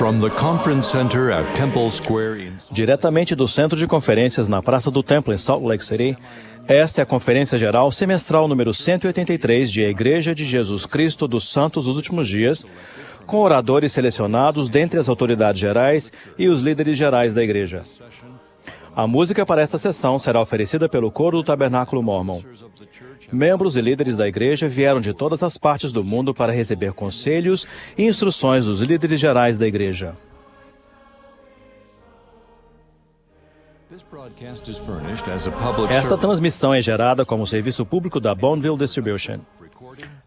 From the Conference Center at Temple Square Diretamente do Centro de Conferências na Praça do Templo, em Salt Lake City, esta é a Conferência Geral Semestral número 183 de A Igreja de Jesus Cristo dos Santos dos Últimos Dias, com oradores selecionados dentre as autoridades gerais e os líderes gerais da Igreja. A música para esta sessão será oferecida pelo Coro do Tabernáculo Mormon. Membros e líderes da Igreja vieram de todas as partes do mundo para receber conselhos e instruções dos líderes gerais da Igreja. Esta transmissão é gerada como serviço público da Bonneville Distribution.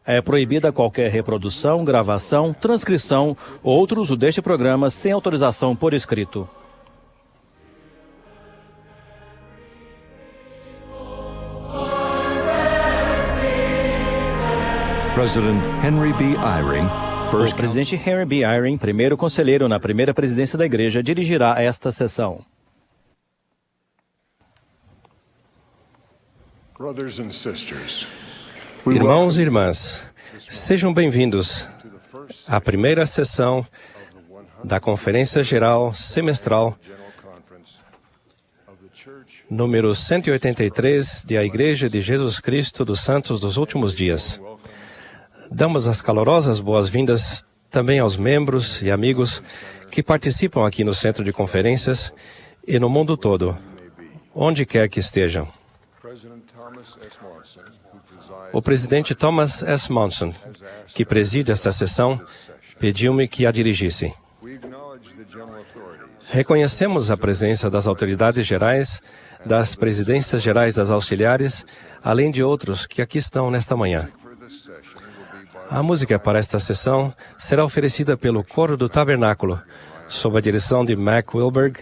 É proibida qualquer reprodução, gravação, transcrição ou outro uso deste programa sem autorização por escrito. O presidente Henry B. Eyring, primeiro conselheiro na primeira presidência da Igreja, dirigirá esta sessão. Irmãos e irmãs, sejam bem-vindos à primeira sessão da Conferência Geral Semestral número 183 de A Igreja de Jesus Cristo dos Santos dos Últimos Dias. Damos as calorosas boas-vindas também aos membros e amigos que participam aqui no Centro de Conferências e no mundo todo, onde quer que estejam. O presidente Thomas S. Monson, que preside esta sessão, pediu-me que a dirigisse. Reconhecemos a presença das autoridades gerais, das presidências gerais das auxiliares, além de outros que aqui estão nesta manhã. A música para esta sessão será oferecida pelo Coro do Tabernáculo, sob a direção de Mac Wilberg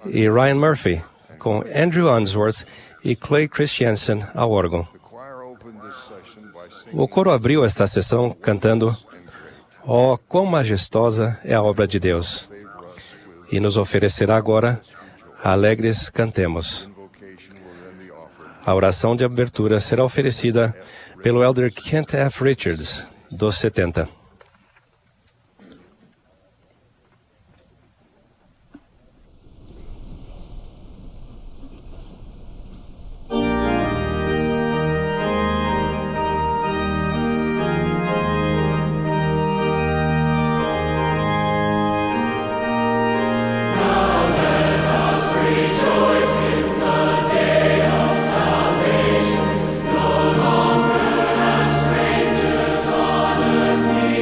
e Ryan Murphy, com Andrew Unsworth e Clay Christiansen ao órgão. O coro abriu esta sessão cantando "Oh, quão majestosa é a obra de Deus!" e nos oferecerá agora "Alegres cantemos". A oração de abertura será oferecida pelo Elder Kent F. Richards, dos 70. Strangers on earth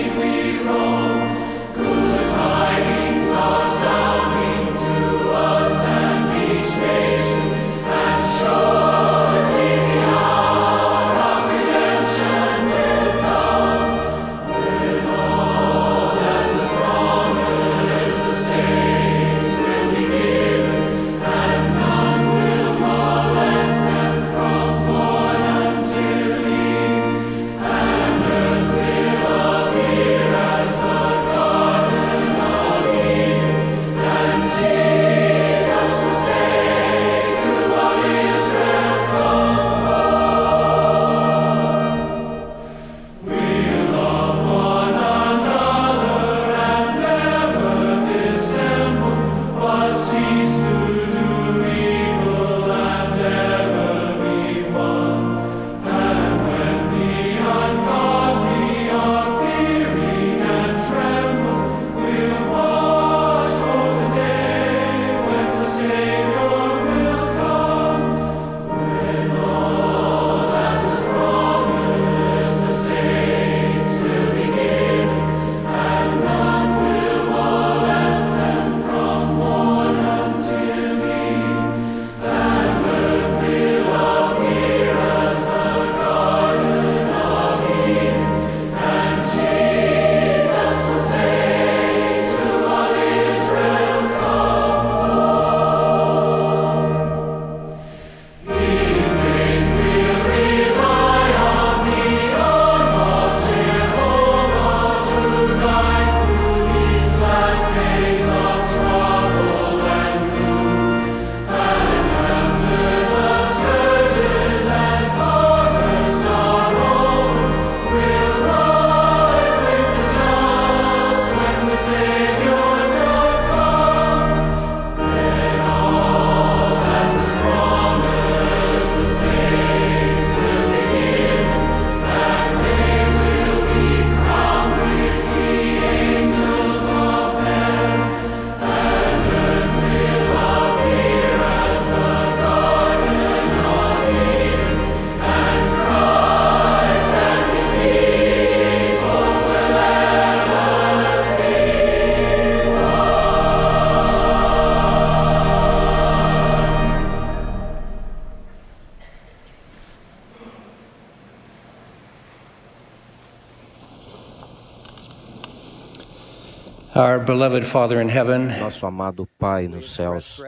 Our beloved Father in heaven, Nosso amado Pai nos céus,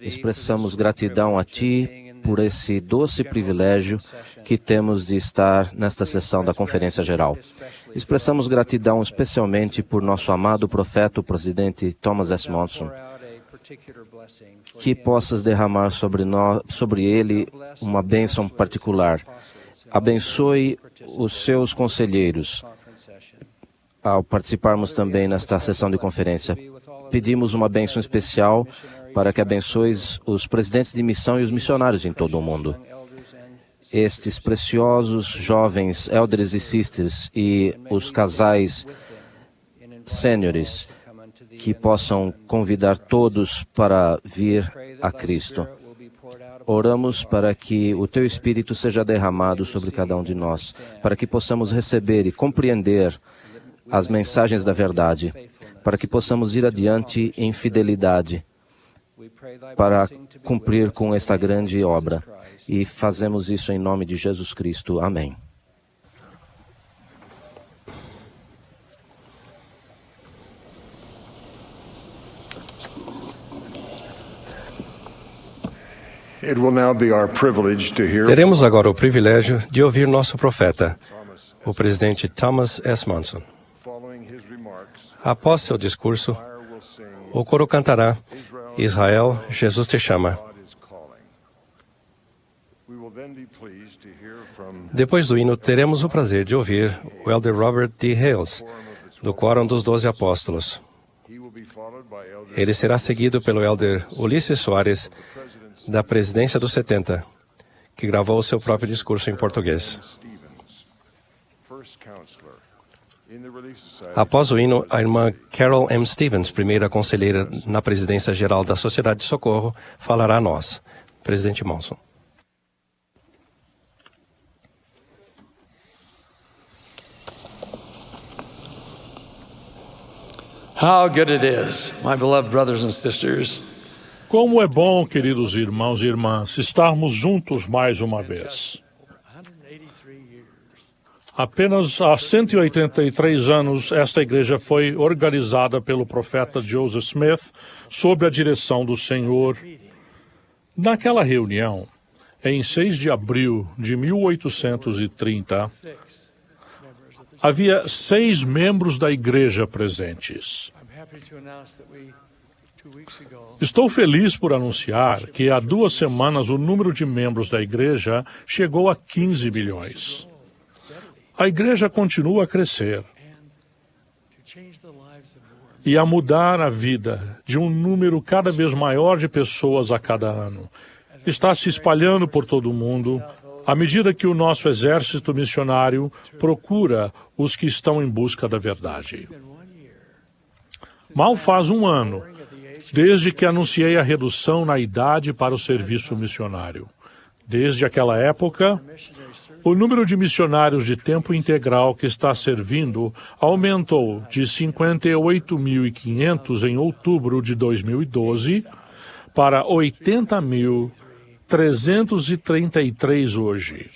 expressamos gratidão a Ti por esse doce privilégio que temos de estar nesta sessão da Conferência Geral. Expressamos gratidão especialmente por nosso amado profeta, o presidente Thomas S. Monson, que possas derramar sobre ele uma bênção particular. Abençoe os seus conselheiros. Ao participarmos também nesta sessão de conferência, pedimos uma bênção especial para que abençoes os presidentes de missão e os missionários em todo o mundo. Estes preciosos jovens elders e sisters e os casais sêniores que possam convidar todos para vir a Cristo. Oramos para que o Teu Espírito seja derramado sobre cada um de nós, para que possamos receber e compreender as mensagens da verdade, para que possamos ir adiante em fidelidade, para cumprir com esta grande obra. E fazemos isso em nome de Jesus Cristo. Amém. Teremos agora o privilégio de ouvir nosso profeta, o presidente Thomas S. Monson. Após seu discurso, o coro cantará Israel, Jesus te chama. Depois do hino, teremos o prazer de ouvir o elder Robert D. Hales, do Quórum dos 12 Apóstolos. Ele será seguido pelo elder Ulisses Soares, da Presidência dos 70, que gravou o seu próprio discurso em português. Após o hino, a irmã Carol M. Stevens, primeira conselheira na Presidência Geral da Sociedade de Socorro, falará a nós. Presidente Monson. How good it is, my beloved brothers and sisters. Como é bom, queridos irmãos e irmãs, estarmos juntos mais uma vez. Apenas há 183 anos, esta igreja foi organizada pelo profeta Joseph Smith sob a direção do Senhor. Naquela reunião, em 6 de abril de 1830, havia 6 membros da igreja presentes. Estou feliz por anunciar que há 2 semanas o número de membros da igreja chegou a 15 milhões. A igreja continua a crescer e a mudar a vida de um número cada vez maior de pessoas a cada ano. Está se espalhando por todo o mundo à medida que o nosso exército missionário procura os que estão em busca da verdade. Mal faz 1 ano desde que anunciei a redução na idade para o serviço missionário. Desde aquela época, o número de missionários de tempo integral que está servindo aumentou de 58.500 em outubro de 2012 para 80.333 hoje.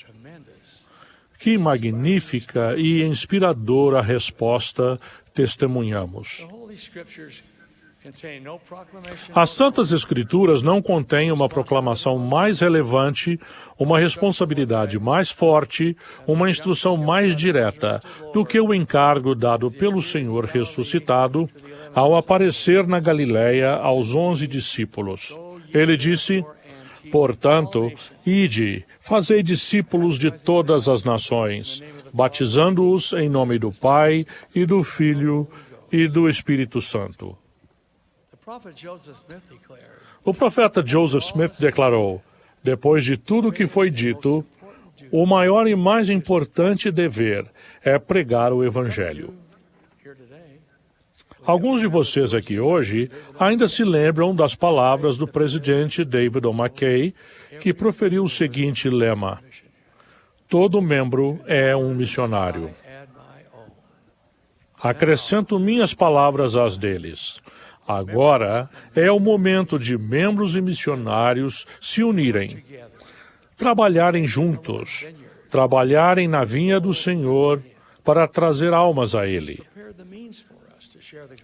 Que magnífica e inspiradora resposta testemunhamos. As Santas Escrituras não contêm uma proclamação mais relevante, uma responsabilidade mais forte, uma instrução mais direta do que o encargo dado pelo Senhor ressuscitado ao aparecer na Galileia aos 11 discípulos. Ele disse: portanto, ide, fazei discípulos de todas as nações, batizando-os em nome do Pai e do Filho e do Espírito Santo. O profeta Joseph Smith declarou: depois de tudo o que foi dito, o maior e mais importante dever é pregar o Evangelho. Alguns de vocês aqui hoje ainda se lembram das palavras do presidente David O. McKay, que proferiu o seguinte lema: todo membro é um missionário. Acrescento minhas palavras às deles. Agora é o momento de membros e missionários se unirem, trabalharem juntos, trabalharem na vinha do Senhor para trazer almas a Ele.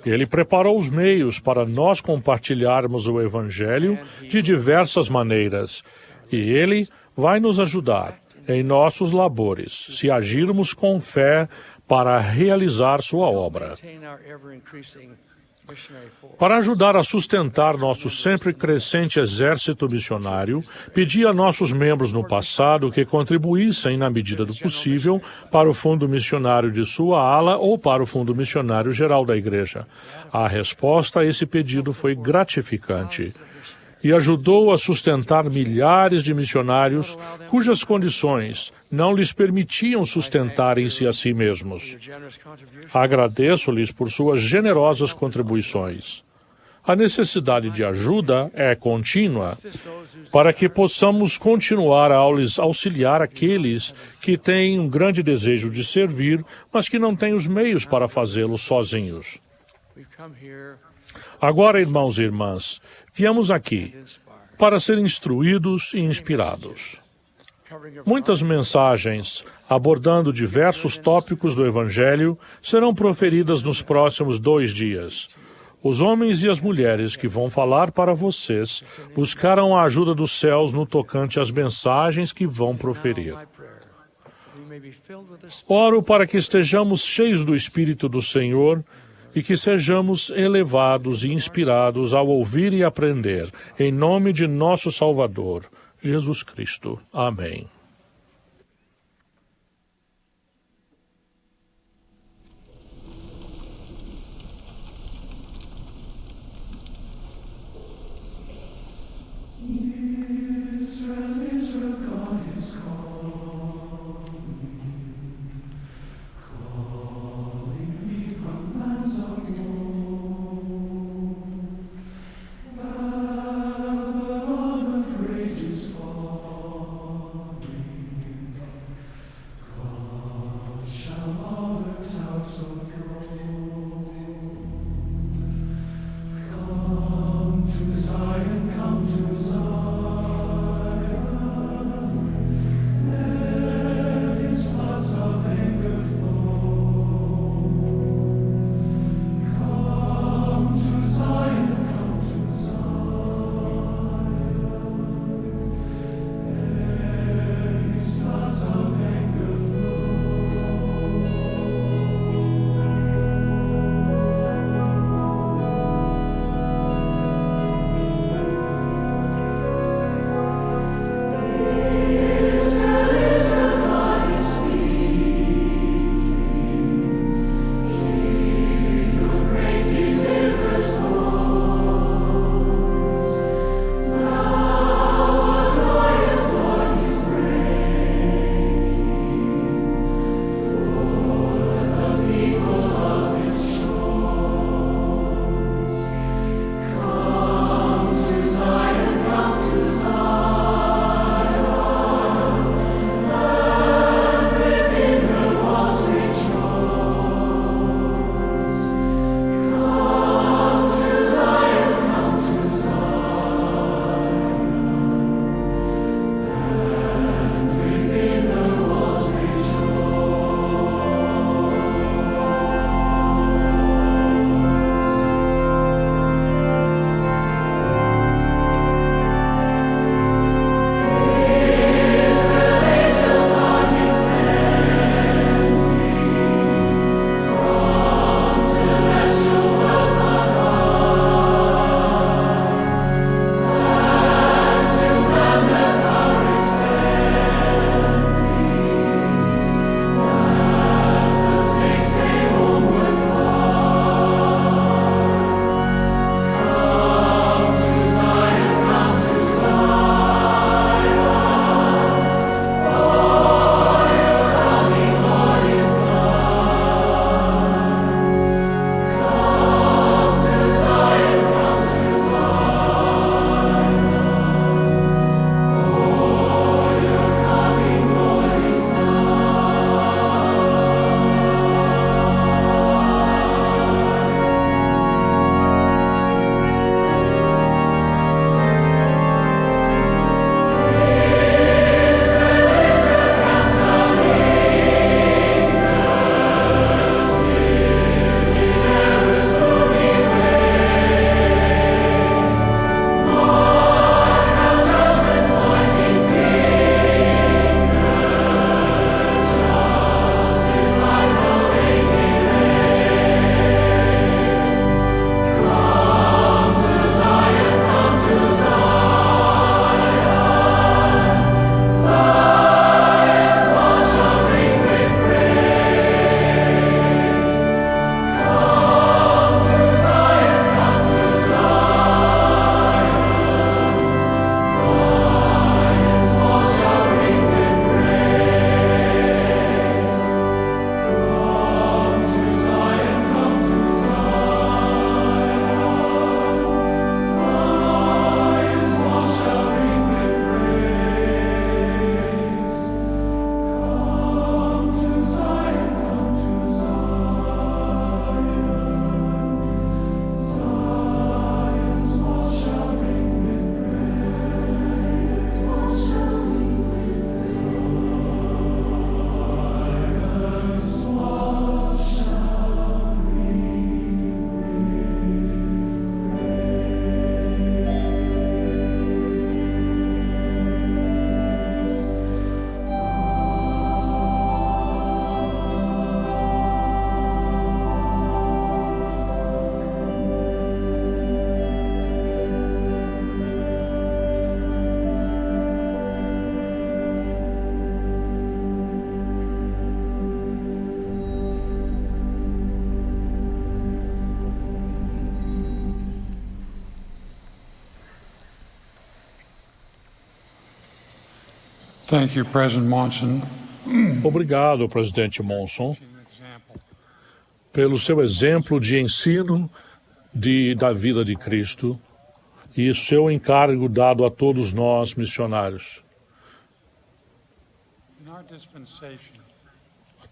Ele preparou os meios para nós compartilharmos o Evangelho de diversas maneiras, e Ele vai nos ajudar em nossos labores, se agirmos com fé para realizar sua obra. Para ajudar a sustentar nosso sempre crescente exército missionário, pedi a nossos membros no passado que contribuíssem, na medida do possível, para o fundo missionário de sua ala ou para o fundo missionário geral da Igreja. A resposta a esse pedido foi gratificante e ajudou a sustentar milhares de missionários cujas condições não lhes permitiam sustentarem-se a si mesmos. Agradeço-lhes por suas generosas contribuições. A necessidade de ajuda é contínua, para que possamos continuar a auxiliar aqueles que têm um grande desejo de servir, mas que não têm os meios para fazê-lo sozinhos. Agora, irmãos e irmãs, viemos aqui para ser instruídos e inspirados. Muitas mensagens abordando diversos tópicos do Evangelho serão proferidas nos próximos 2 dias. Os homens e as mulheres que vão falar para vocês buscaram a ajuda dos céus no tocante às mensagens que vão proferir. Oro para que estejamos cheios do Espírito do Senhor e que sejamos elevados e inspirados ao ouvir e aprender, em nome de nosso Salvador, Jesus Cristo. Amém. Thank you, President Monson. Obrigado, presidente Monson, pelo seu exemplo de ensino da vida de Cristo e seu encargo dado a todos nós, missionários.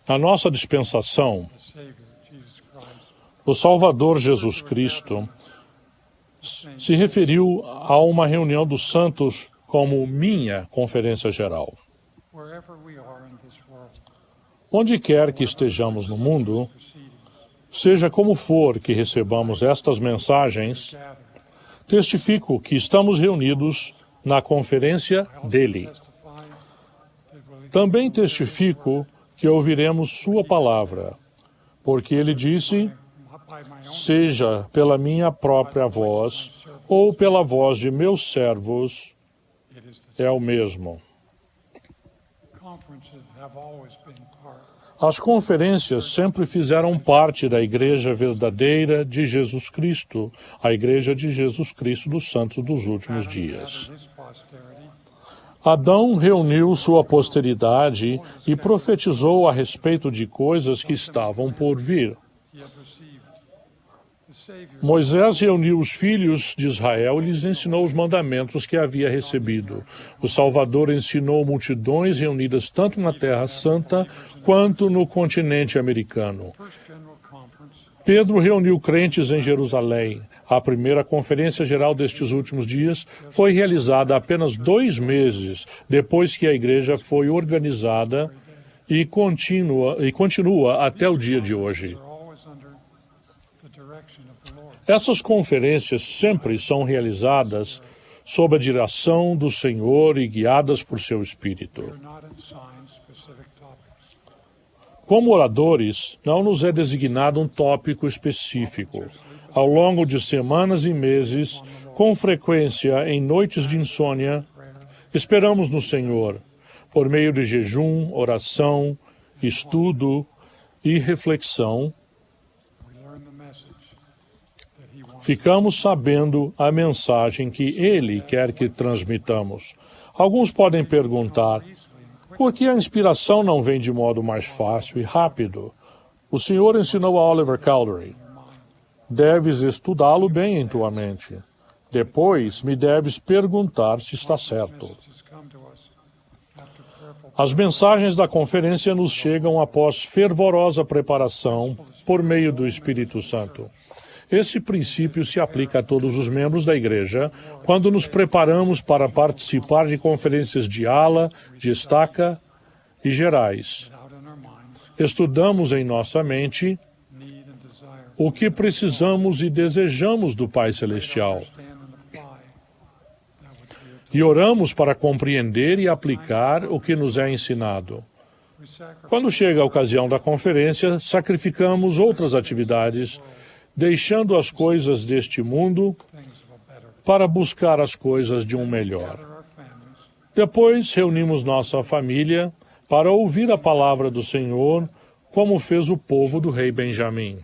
Na nossa dispensação, o Salvador Jesus Cristo se referiu a uma reunião dos santos como minha conferência geral. Onde quer que estejamos no mundo, seja como for que recebamos estas mensagens, testifico que estamos reunidos na conferência dele. Também testifico que ouviremos sua palavra, porque ele disse, seja pela minha própria voz ou pela voz de meus servos, é o mesmo. As conferências sempre fizeram parte da Igreja verdadeira de Jesus Cristo, a Igreja de Jesus Cristo dos Santos dos Últimos Dias. Adão reuniu sua posteridade e profetizou a respeito de coisas que estavam por vir. Moisés reuniu os filhos de Israel e lhes ensinou os mandamentos que havia recebido. O Salvador ensinou multidões reunidas tanto na Terra Santa quanto no continente americano. Pedro reuniu crentes em Jerusalém. A primeira conferência geral destes últimos dias foi realizada apenas 2 meses depois que a igreja foi organizada e continua até o dia de hoje. Essas conferências sempre são realizadas sob a direção do Senhor e guiadas por seu Espírito. Como oradores, não nos é designado um tópico específico. Ao longo de semanas e meses, com frequência em noites de insônia, esperamos no Senhor, por meio de jejum, oração, estudo e reflexão. Ficamos sabendo a mensagem que Ele quer que transmitamos. Alguns podem perguntar, por que a inspiração não vem de modo mais fácil e rápido? O Senhor ensinou a Oliver Cowdery. Deves estudá-lo bem em tua mente. Depois me deves perguntar se está certo. As mensagens da conferência nos chegam após fervorosa preparação por meio do Espírito Santo. Esse princípio se aplica a todos os membros da Igreja quando nos preparamos para participar de conferências de ala, de estaca e gerais. Estudamos em nossa mente o que precisamos e desejamos do Pai Celestial. E oramos para compreender e aplicar o que nos é ensinado. Quando chega a ocasião da conferência, sacrificamos outras atividades, deixando as coisas deste mundo para buscar as coisas de um melhor. Depois, reunimos nossa família para ouvir a palavra do Senhor, como fez o povo do rei Benjamim.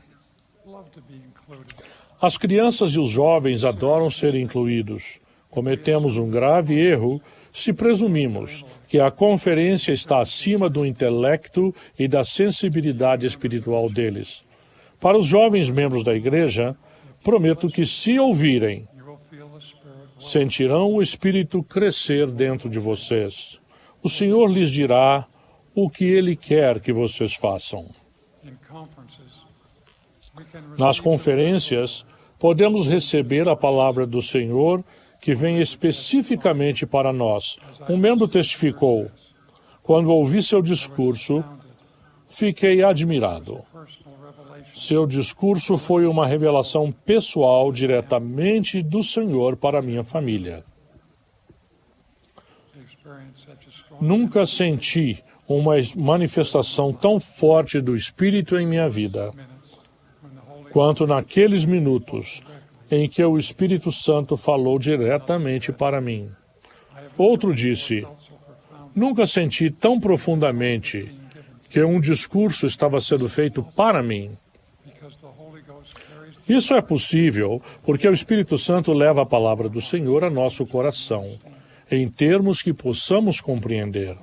As crianças e os jovens adoram ser incluídos. Cometemos um grave erro se presumimos que a conferência está acima do intelecto e da sensibilidade espiritual deles. Para os jovens membros da igreja, prometo que, se ouvirem, sentirão o Espírito crescer dentro de vocês. O Senhor lhes dirá o que Ele quer que vocês façam. Nas conferências, podemos receber a palavra do Senhor que vem especificamente para nós. Um membro testificou: quando ouvi seu discurso, fiquei admirado. Seu discurso foi uma revelação pessoal diretamente do Senhor para minha família. Nunca senti uma manifestação tão forte do Espírito em minha vida quanto naqueles minutos em que o Espírito Santo falou diretamente para mim. Outro disse: nunca senti tão profundamente que um discurso estava sendo feito para mim. Isso é possível porque o Espírito Santo leva a palavra do Senhor a nosso coração. em termos que possamos compreender.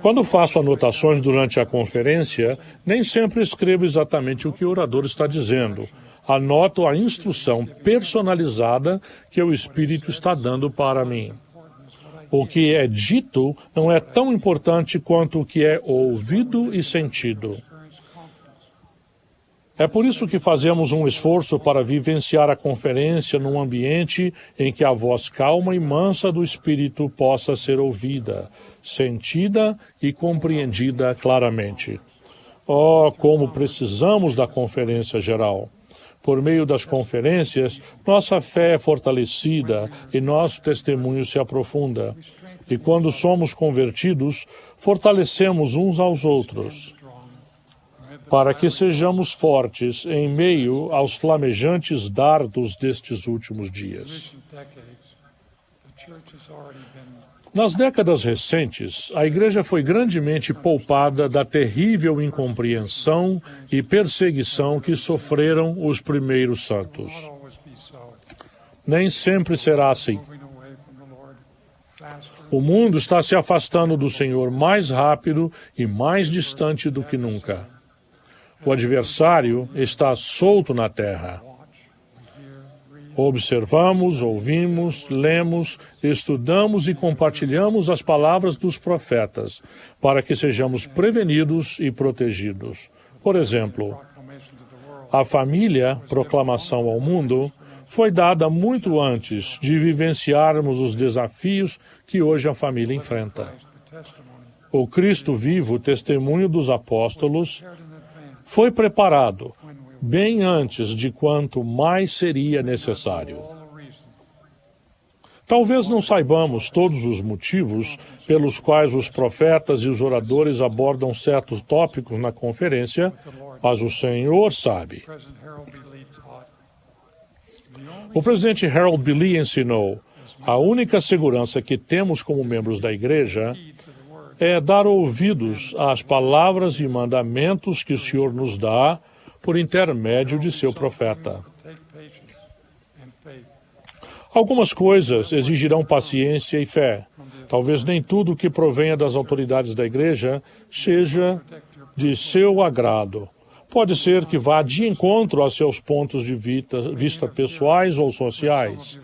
Quando faço anotações durante a conferência, nem sempre escrevo exatamente o que o orador está dizendo. Anoto a instrução personalizada que o Espírito está dando para mim. O que é dito não é tão importante quanto o que é ouvido e sentido. É por isso que fazemos um esforço para vivenciar a conferência num ambiente em que a voz calma e mansa do Espírito possa ser ouvida, sentida e compreendida claramente. Oh, como precisamos da conferência geral! Por meio das conferências, nossa fé é fortalecida e nosso testemunho se aprofunda. E quando somos convertidos, fortalecemos uns aos outros, para que sejamos fortes em meio aos flamejantes dardos destes últimos dias. Nas décadas recentes, a Igreja foi grandemente poupada da terrível incompreensão e perseguição que sofreram os primeiros santos. Nem sempre será assim. O mundo está se afastando do Senhor mais rápido e mais distante do que nunca. O adversário está solto na terra. Observamos, ouvimos, lemos, estudamos e compartilhamos as palavras dos profetas, para que sejamos prevenidos e protegidos. Por exemplo, a família, proclamação ao mundo, foi dada muito antes de vivenciarmos os desafios que hoje a família enfrenta. O Cristo vivo, testemunho dos apóstolos, foi preparado bem antes de quanto mais seria necessário. Talvez não saibamos todos os motivos pelos quais os profetas e os oradores abordam certos tópicos na conferência, mas o Senhor sabe. O presidente Harold B. Lee ensinou: a única segurança que temos como membros da Igreja é dar ouvidos às palavras e mandamentos que o Senhor nos dá por intermédio de seu profeta. Algumas coisas exigirão paciência e fé. Talvez nem tudo o que provenha das autoridades da Igreja seja de seu agrado. Pode ser que vá de encontro a seus pontos de vista pessoais ou sociais.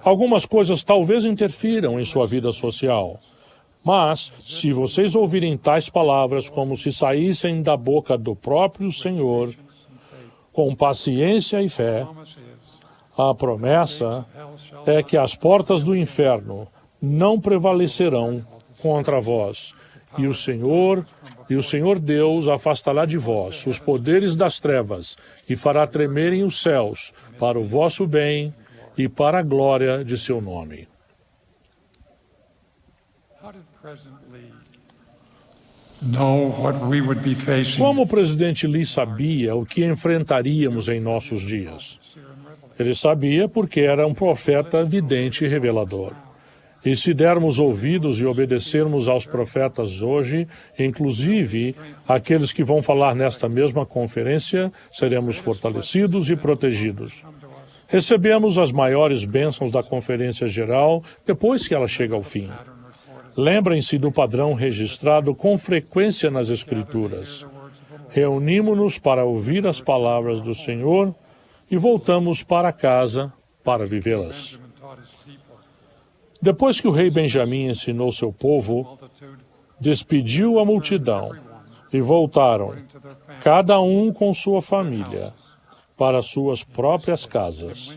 Algumas coisas talvez interfiram em sua vida social. Mas, se vocês ouvirem tais palavras como se saíssem da boca do próprio Senhor, com paciência e fé, a promessa é que as portas do inferno não prevalecerão contra vós, e o Senhor Deus afastará de vós os poderes das trevas e fará tremerem os céus para o vosso bem e para a glória de seu nome. Como o presidente Lee sabia o que enfrentaríamos em nossos dias? Ele sabia porque era um profeta vidente e revelador. E se dermos ouvidos e obedecermos aos profetas hoje, inclusive aqueles que vão falar nesta mesma conferência, seremos fortalecidos e protegidos. Recebemos as maiores bênçãos da Conferência Geral depois que ela chega ao fim. Lembrem-se do padrão registrado com frequência nas Escrituras. Reunimos-nos para ouvir as palavras do Senhor e voltamos para casa para vivê-las. Depois que o rei Benjamim ensinou seu povo, despediu a multidão e voltaram, cada um com sua família, para suas próprias casas.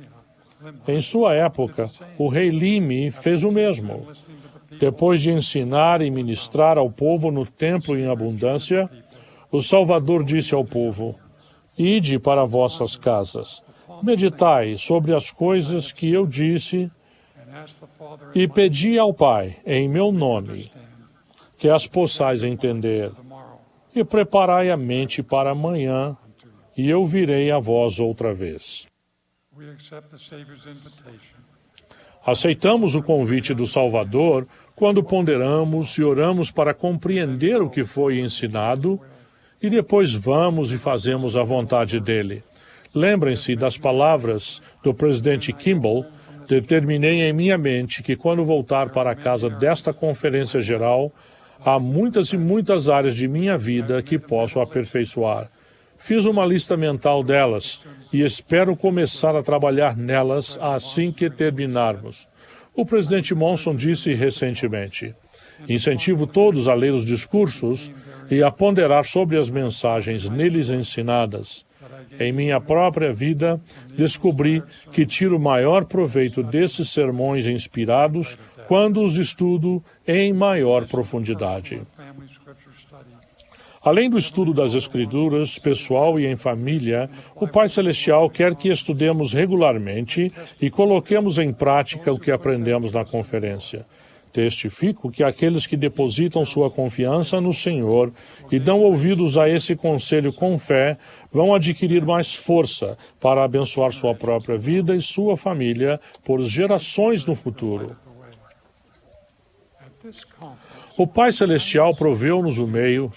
Em sua época, o rei Lime fez o mesmo. Depois de ensinar e ministrar ao povo no templo em abundância, o Salvador disse ao povo: ide para vossas casas, meditai sobre as coisas que eu disse e pedi ao Pai, em meu nome, que as possais entender, e preparai a mente para amanhã, e eu virei a vós outra vez. Aceitamos o convite do Salvador quando ponderamos e oramos para compreender o que foi ensinado e depois vamos e fazemos a vontade dele. Lembrem-se das palavras do presidente Kimball Determinei em minha mente que quando voltar para casa desta conferência geral, há muitas e muitas áreas de minha vida que posso aperfeiçoar. Fiz uma lista mental delas e espero começar a trabalhar nelas assim que terminarmos. O presidente Monson disse recentemente: incentivo todos a ler os discursos e a ponderar sobre as mensagens neles ensinadas. Em minha própria vida, descobri que tiro maior proveito desses sermões inspirados quando os estudo em maior profundidade. Além do estudo das Escrituras, pessoal e em família, o Pai Celestial quer que estudemos regularmente e coloquemos em prática o que aprendemos na conferência. Testifico que aqueles que depositam sua confiança no Senhor e dão ouvidos a esse conselho com fé vão adquirir mais força para abençoar sua própria vida e sua família por gerações no futuro. O Pai Celestial proveu-nos o meio.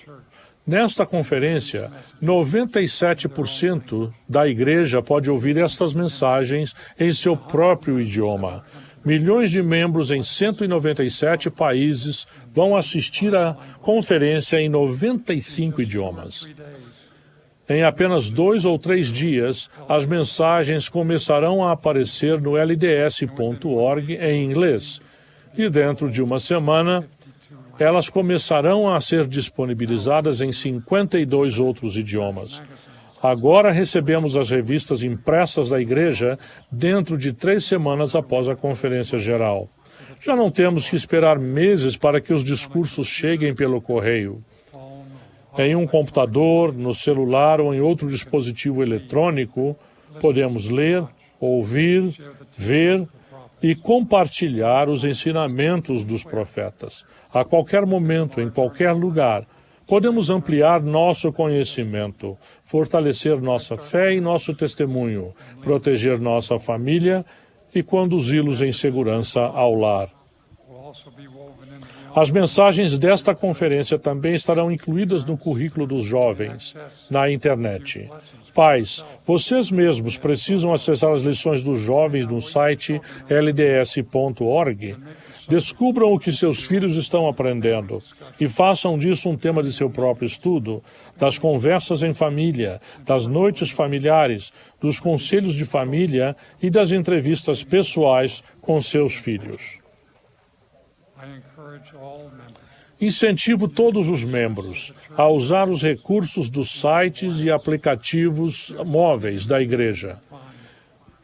Nesta conferência, 97% da igreja pode ouvir estas mensagens em seu próprio idioma. Milhões de membros em 197 países vão assistir à conferência em 95 idiomas. Em apenas 2 ou 3 dias, as mensagens começarão a aparecer no lds.org em inglês. E dentro de uma semana, elas começarão a ser disponibilizadas em 52 outros idiomas. Agora recebemos as revistas impressas da igreja dentro de 3 semanas após a conferência geral. Já não temos que esperar meses para que os discursos cheguem pelo correio. Em um computador, no celular ou em outro dispositivo eletrônico, podemos ler, ouvir, ver e compartilhar os ensinamentos dos profetas. A qualquer momento, em qualquer lugar, podemos ampliar nosso conhecimento, fortalecer nossa fé e nosso testemunho, proteger nossa família e conduzi-los em segurança ao lar. As mensagens desta conferência também estarão incluídas no currículo dos jovens, na internet. Pais, vocês mesmos precisam acessar as lições dos jovens no site lds.org. Descubram o que seus filhos estão aprendendo e façam disso um tema de seu próprio estudo, das conversas em família, das noites familiares, dos conselhos de família e das entrevistas pessoais com seus filhos. Incentivo todos os membros a usar os recursos dos sites e aplicativos móveis da igreja.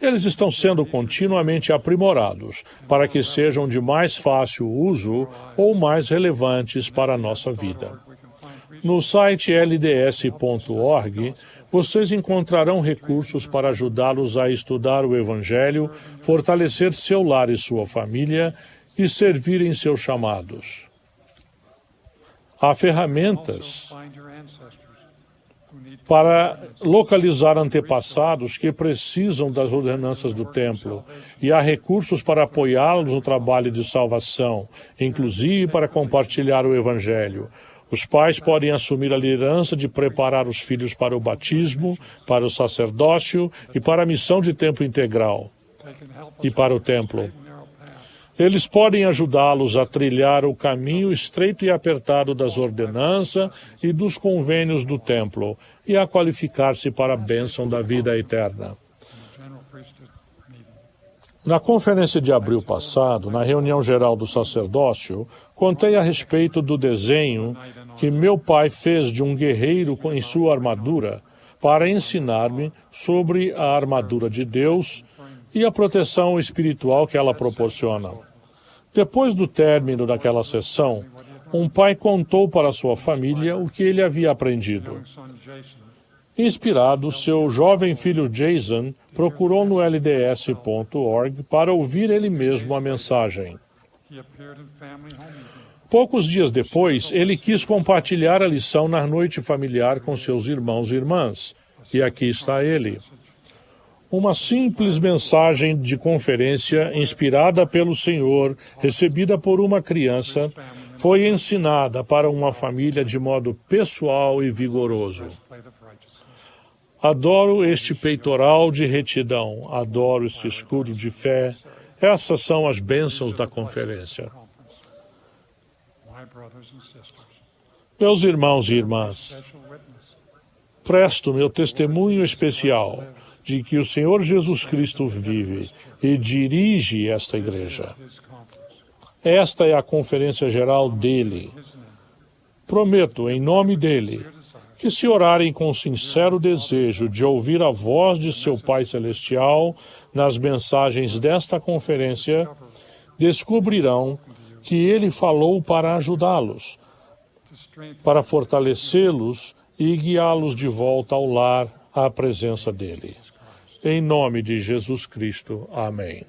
Eles estão sendo continuamente aprimorados para que sejam de mais fácil uso ou mais relevantes para a nossa vida. No site lds.org, vocês encontrarão recursos para ajudá-los a estudar o Evangelho, fortalecer seu lar e sua família e servir em seus chamados. Há ferramentas para localizar antepassados que precisam das ordenanças do templo, e há recursos para apoiá-los no trabalho de salvação, inclusive para compartilhar o Evangelho. Os pais podem assumir a liderança de preparar os filhos para o batismo, para o sacerdócio e para a missão de tempo integral e para o templo. Eles podem ajudá-los a trilhar o caminho estreito e apertado das ordenanças e dos convênios do templo e a qualificar-se para a bênção da vida eterna. Na conferência de abril passado, na reunião geral do sacerdócio, contei a respeito do desenho que meu pai fez de um guerreiro em sua armadura para ensinar-me sobre a armadura de Deus e a proteção espiritual que ela proporciona. Depois do término daquela sessão, um pai contou para sua família o que ele havia aprendido. Inspirado, seu jovem filho Jason procurou no lds.org para ouvir ele mesmo a mensagem. Poucos dias depois, ele quis compartilhar a lição na noite familiar com seus irmãos e irmãs. E aqui está ele. Uma simples mensagem de conferência inspirada pelo Senhor, recebida por uma criança, foi ensinada para uma família de modo pessoal e vigoroso. Adoro este peitoral de retidão, adoro este escudo de fé, Essas são as bênçãos da conferência. Meus irmãos e irmãs, presto meu testemunho especial de que o Senhor Jesus Cristo vive e dirige esta igreja. Esta é a conferência geral dele. Prometo, em nome dele, que se orarem com sincero desejo de ouvir a voz de seu Pai Celestial nas mensagens desta conferência, descobrirão que ele falou para ajudá-los, para fortalecê-los e guiá-los de volta ao lar, à presença dele. Em nome de Jesus Cristo. Amém.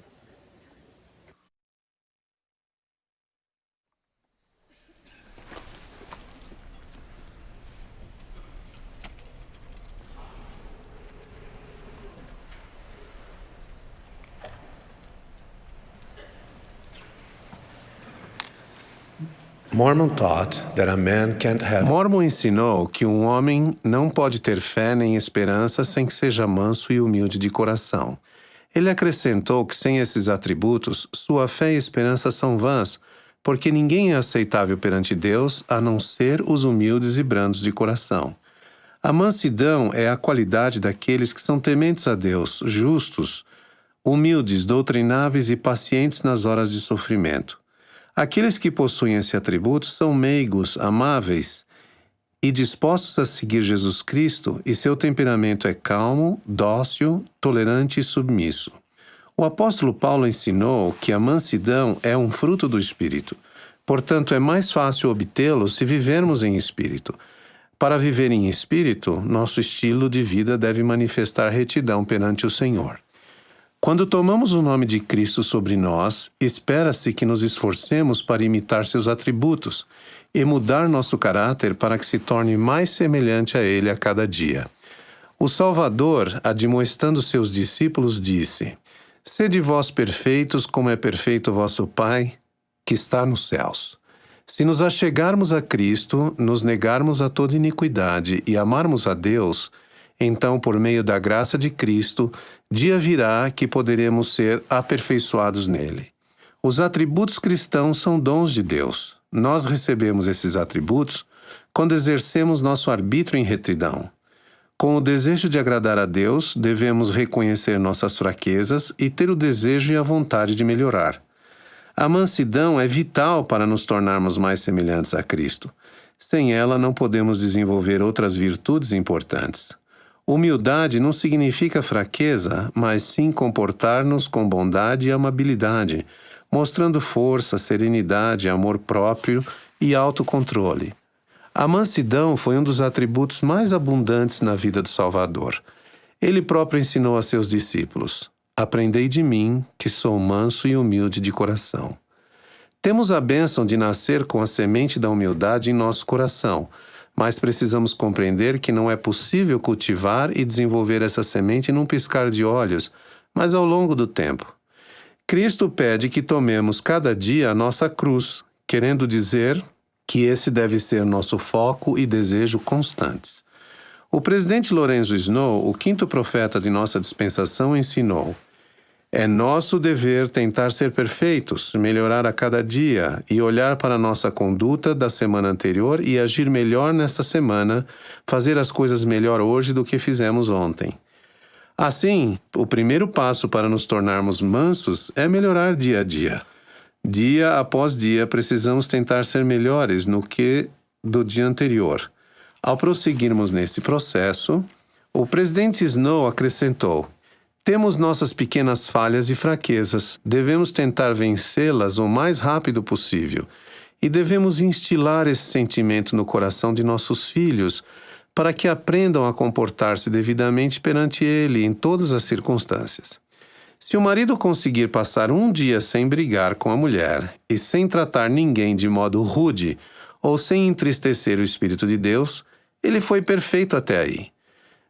Mormon ensinou que um homem não pode ter fé nem esperança sem que seja manso e humilde de coração. Ele acrescentou que sem esses atributos, sua fé e esperança são vãs, porque ninguém é aceitável perante Deus a não ser os humildes e brandos de coração. A mansidão é a qualidade daqueles que são tementes a Deus, justos, humildes, doutrináveis e pacientes nas horas de sofrimento. Aqueles que possuem esse atributo são meigos, amáveis e dispostos a seguir Jesus Cristo, e seu temperamento é calmo, dócil, tolerante e submisso. O apóstolo Paulo ensinou que a mansidão é um fruto do Espírito. Portanto, é mais fácil obtê-lo se vivermos em Espírito. Para viver em Espírito, nosso estilo de vida deve manifestar retidão perante o Senhor. Quando tomamos o nome de Cristo sobre nós, espera-se que nos esforcemos para imitar seus atributos e mudar nosso caráter para que se torne mais semelhante a Ele a cada dia. O Salvador, admoestando seus discípulos, disse: Sede vós perfeitos, como é perfeito vosso Pai, que está nos céus. Se nos achegarmos a Cristo, nos negarmos a toda iniquidade e amarmos a Deus, então, por meio da graça de Cristo, dia virá que poderemos ser aperfeiçoados nele. Os atributos cristãos são dons de Deus. Nós recebemos esses atributos quando exercemos nosso arbítrio em retidão. Com o desejo de agradar a Deus, devemos reconhecer nossas fraquezas e ter o desejo e a vontade de melhorar. A mansidão é vital para nos tornarmos mais semelhantes a Cristo. Sem ela, não podemos desenvolver outras virtudes importantes. Humildade não significa fraqueza, mas sim comportar-nos com bondade e amabilidade, mostrando força, serenidade, amor próprio e autocontrole. A mansidão foi um dos atributos mais abundantes na vida do Salvador. Ele próprio ensinou a seus discípulos: Aprendei de mim, que sou manso e humilde de coração. Temos a bênção de nascer com a semente da humildade em nosso coração, mas precisamos compreender que não é possível cultivar e desenvolver essa semente num piscar de olhos, mas ao longo do tempo. Cristo pede que tomemos cada dia a nossa cruz, querendo dizer que esse deve ser nosso foco e desejo constantes. O presidente Lorenzo Snow, o quinto profeta de nossa dispensação, ensinou: É nosso dever tentar ser perfeitos, melhorar a cada dia e olhar para a nossa conduta da semana anterior e agir melhor nesta semana, fazer as coisas melhor hoje do que fizemos ontem. Assim, o primeiro passo para nos tornarmos mansos é melhorar dia a dia. Dia após dia, precisamos tentar ser melhores no que do dia anterior. Ao prosseguirmos nesse processo, o presidente Snow acrescentou: Temos nossas pequenas falhas e fraquezas, devemos tentar vencê-las o mais rápido possível e devemos instilar esse sentimento no coração de nossos filhos para que aprendam a comportar-se devidamente perante ele em todas as circunstâncias. Se o marido conseguir passar um dia sem brigar com a mulher e sem tratar ninguém de modo rude ou sem entristecer o Espírito de Deus, ele foi perfeito até aí.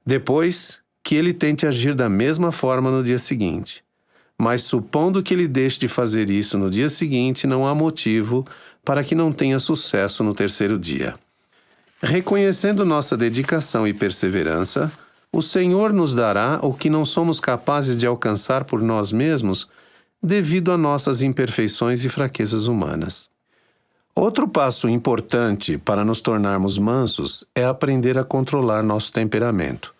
Depois, que ele tente agir da mesma forma no dia seguinte. Mas supondo que ele deixe de fazer isso no dia seguinte, não há motivo para que não tenha sucesso no terceiro dia. Reconhecendo nossa dedicação e perseverança, o Senhor nos dará o que não somos capazes de alcançar por nós mesmos, devido a nossas imperfeições e fraquezas humanas. Outro passo importante para nos tornarmos mansos é aprender a controlar nosso temperamento.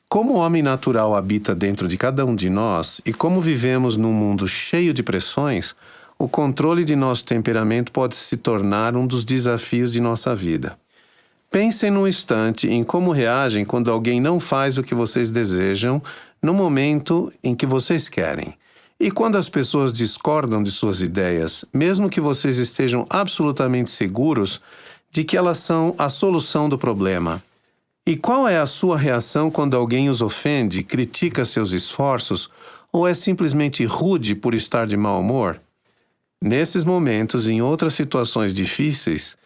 Como o homem natural habita dentro de cada um de nós e como vivemos num mundo cheio de pressões, o controle de nosso temperamento pode se tornar um dos desafios de nossa vida. Pensem num instante em como reagem quando alguém não faz o que vocês desejam no momento em que vocês querem. E quando as pessoas discordam de suas ideias, mesmo que vocês estejam absolutamente seguros de que elas são a solução do problema. E qual é a sua reação quando alguém os ofende, critica seus esforços ou é simplesmente rude por estar de mau humor? Nesses momentos, em outras situações difíceis,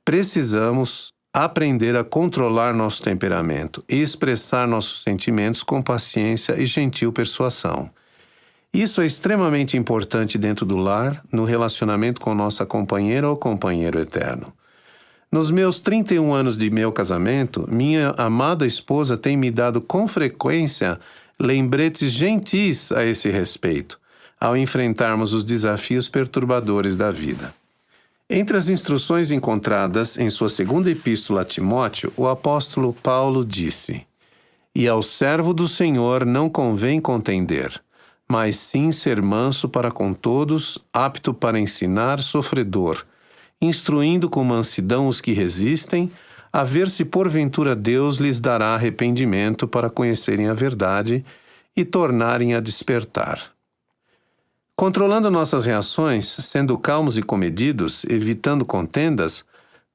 precisamos aprender a controlar nosso temperamento e expressar nossos sentimentos com paciência e gentil persuasão. Isso é extremamente importante dentro do lar, no relacionamento com nossa companheira ou companheiro eterno. Nos meus 31 anos de meu casamento, minha amada esposa tem me dado com frequência lembretes gentis a esse respeito, ao enfrentarmos os desafios perturbadores da vida. Entre as instruções encontradas em sua segunda epístola a Timóteo, o apóstolo Paulo disse: "E ao servo do Senhor não convém contender, mas sim ser manso para com todos, apto para ensinar, sofredor, instruindo com mansidão os que resistem, a ver se porventura Deus lhes dará arrependimento para conhecerem a verdade e tornarem a despertar." Controlando nossas reações, sendo calmos e comedidos, evitando contendas,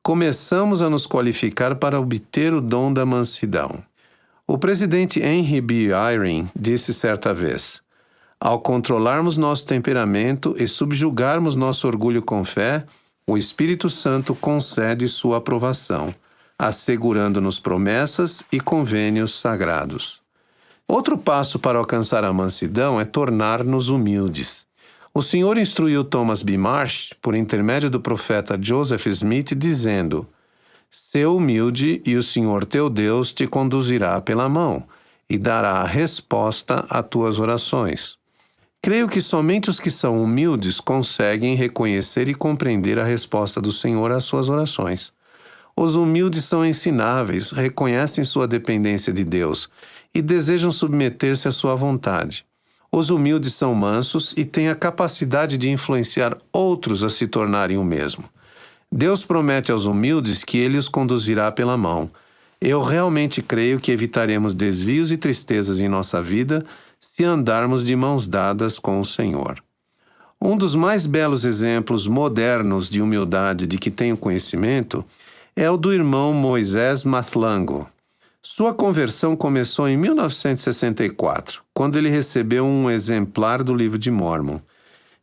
começamos a nos qualificar para obter o dom da mansidão. O presidente Henry B. Eyring disse certa vez: "Ao controlarmos nosso temperamento e subjugarmos nosso orgulho com fé, o Espírito Santo concede sua aprovação, assegurando-nos promessas e convênios sagrados." Outro passo para alcançar a mansidão é tornar-nos humildes. O Senhor instruiu Thomas B. Marsh, por intermédio do profeta Joseph Smith, dizendo: "Sê humilde e o Senhor teu Deus te conduzirá pela mão e dará a resposta a tuas orações." Creio que somente os que são humildes conseguem reconhecer e compreender a resposta do Senhor às suas orações. Os humildes são ensináveis, reconhecem sua dependência de Deus e desejam submeter-se à sua vontade. Os humildes são mansos e têm a capacidade de influenciar outros a se tornarem o mesmo. Deus promete aos humildes que Ele os conduzirá pela mão. Eu realmente creio que evitaremos desvios e tristezas em nossa vida se andarmos de mãos dadas com o Senhor. Um dos mais belos exemplos modernos de humildade de que tenho conhecimento é o do irmão Moisés Mathlango. Sua conversão começou em 1964, quando ele recebeu um exemplar do Livro de Mórmon.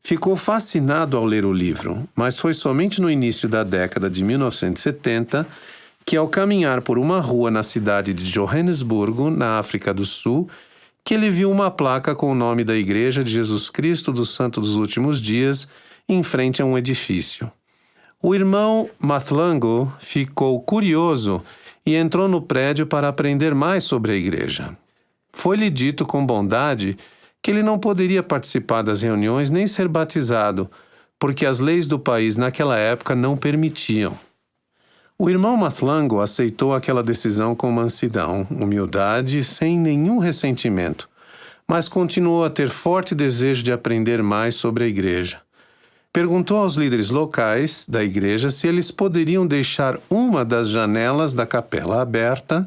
Ficou fascinado ao ler o livro, mas foi somente no início da década de 1970 que, ao caminhar por uma rua na cidade de Joanesburgo, na África do Sul, que ele viu uma placa com o nome da Igreja de Jesus Cristo dos Santos dos Últimos Dias em frente a um edifício. O irmão Mathlango ficou curioso e entrou no prédio para aprender mais sobre a igreja. Foi-lhe dito com bondade que ele não poderia participar das reuniões nem ser batizado, porque as leis do país naquela época não permitiam. O irmão Mathlango aceitou aquela decisão com mansidão, humildade e sem nenhum ressentimento, mas continuou a ter forte desejo de aprender mais sobre a igreja. Perguntou aos líderes locais da igreja se eles poderiam deixar uma das janelas da capela aberta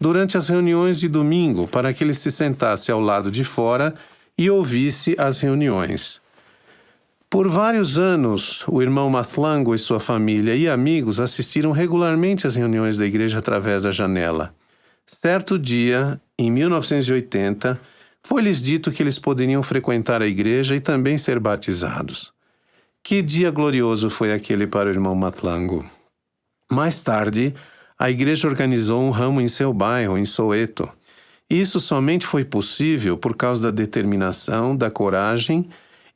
durante as reuniões de domingo para que ele se sentasse ao lado de fora e ouvisse as reuniões. Por vários anos, o irmão Mathlango e sua família e amigos assistiram regularmente às reuniões da igreja através da janela. Certo dia, em 1980, foi-lhes dito que eles poderiam frequentar a igreja e também ser batizados. Que dia glorioso foi aquele para o irmão Mathlango! Mais tarde, a igreja organizou um ramo em seu bairro, em Soweto. Isso somente foi possível por causa da determinação, da coragem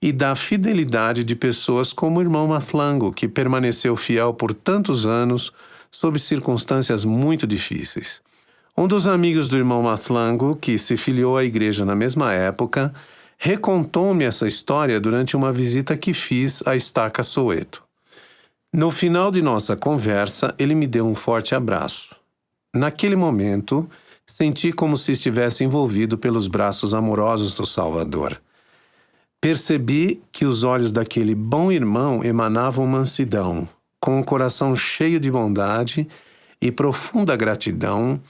e da fidelidade de pessoas como o irmão Mathlango, que permaneceu fiel por tantos anos sob circunstâncias muito difíceis. Um dos amigos do irmão Mathlango, que se filiou à igreja na mesma época, recontou-me essa história durante uma visita que fiz à Estaca Soweto. No final de nossa conversa, ele me deu um forte abraço. Naquele momento, senti como se estivesse envolvido pelos braços amorosos do Salvador. Percebi que os olhos daquele bom irmão emanavam mansidão, com o coração cheio de bondade e profunda gratidão.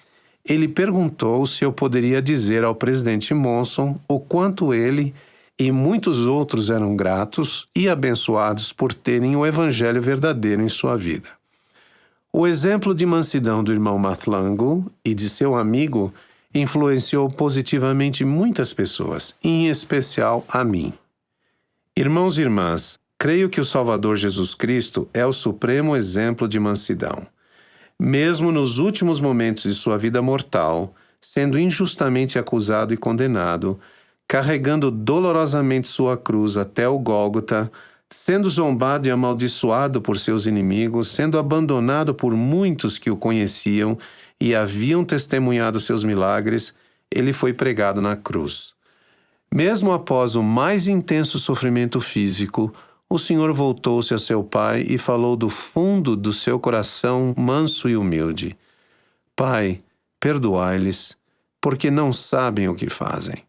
Ele perguntou se eu poderia dizer ao presidente Monson o quanto ele e muitos outros eram gratos e abençoados por terem o evangelho verdadeiro em sua vida. O exemplo de mansidão do irmão Mathlangu e de seu amigo influenciou positivamente muitas pessoas, em especial a mim. Irmãos e irmãs, creio que o Salvador Jesus Cristo é o supremo exemplo de mansidão. Mesmo nos últimos momentos de sua vida mortal, sendo injustamente acusado e condenado, carregando dolorosamente sua cruz até o Gólgota, sendo zombado e amaldiçoado por seus inimigos, sendo abandonado por muitos que o conheciam e haviam testemunhado seus milagres, ele foi pregado na cruz. Mesmo após o mais intenso sofrimento físico, o Senhor voltou-se a seu Pai e falou do fundo do seu coração manso e humilde: Pai, perdoai-lhes, porque não sabem o que fazem.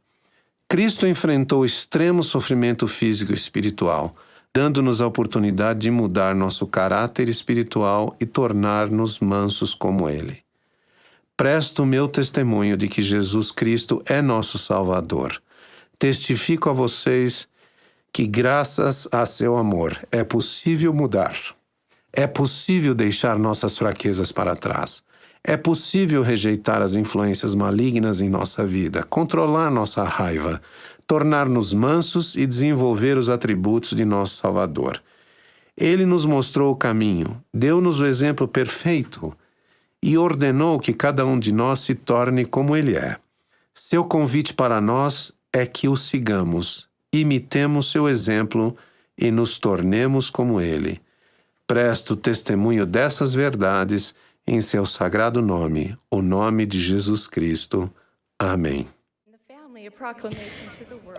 Cristo enfrentou extremo sofrimento físico e espiritual, dando-nos a oportunidade de mudar nosso caráter espiritual e tornar-nos mansos como Ele. Presto o meu testemunho de que Jesus Cristo é nosso Salvador. Testifico a vocês que, graças a seu amor, é possível mudar. É possível deixar nossas fraquezas para trás. É possível rejeitar as influências malignas em nossa vida, controlar nossa raiva, tornar-nos mansos e desenvolver os atributos de nosso Salvador. Ele nos mostrou o caminho, deu-nos o exemplo perfeito e ordenou que cada um de nós se torne como Ele é. Seu convite para nós é que o sigamos, imitemos seu exemplo e nos tornemos como Ele. Presto testemunho dessas verdades em seu sagrado nome, o nome de Jesus Cristo. Amém.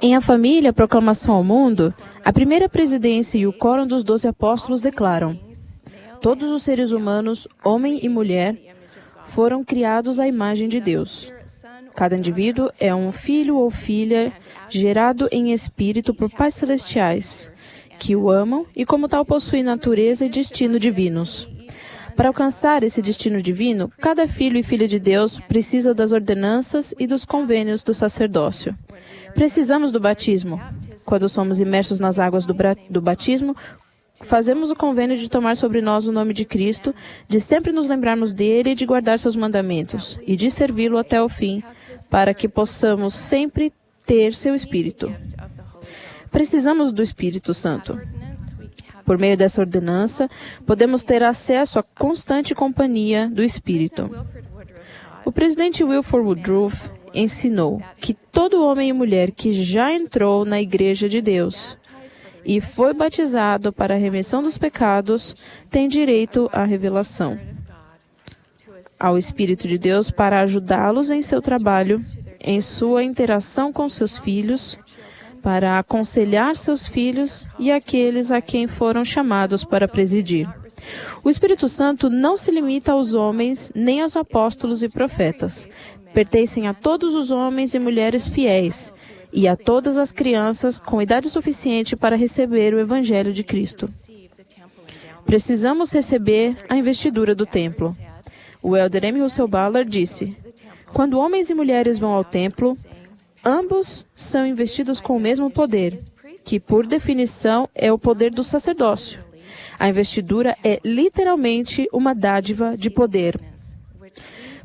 Em A Família, a Proclamação ao Mundo, a primeira presidência e o Quórum dos 12 Apóstolos declaram: todos os seres humanos, homem e mulher, foram criados à imagem de Deus. Cada indivíduo é um filho ou filha gerado em espírito por pais celestiais, que o amam e como tal possui natureza e destino divinos. Para alcançar esse destino divino, cada filho e filha de Deus precisa das ordenanças e dos convênios do sacerdócio. Precisamos do batismo. Quando somos imersos nas águas do batismo, fazemos o convênio de tomar sobre nós o nome de Cristo, de sempre nos lembrarmos dele e de guardar seus mandamentos, e de servi-lo até o fim, para que possamos sempre ter seu Espírito. Precisamos do Espírito Santo. Por meio dessa ordenança, podemos ter acesso à constante companhia do Espírito. O presidente Wilford Woodruff ensinou que todo homem e mulher que já entrou na Igreja de Deus e foi batizado para a remissão dos pecados tem direito à revelação, ao Espírito de Deus para ajudá-los em seu trabalho, em sua interação com seus filhos, para aconselhar seus filhos e aqueles a quem foram chamados para presidir. O Espírito Santo não se limita aos homens nem aos apóstolos e profetas. Pertencem a todos os homens e mulheres fiéis e a todas as crianças com idade suficiente para receber o Evangelho de Cristo. Precisamos receber a investidura do templo. O elder M. Russell Ballard disse: quando homens e mulheres vão ao templo, ambos são investidos com o mesmo poder, que, por definição, é o poder do sacerdócio. A investidura é literalmente uma dádiva de poder.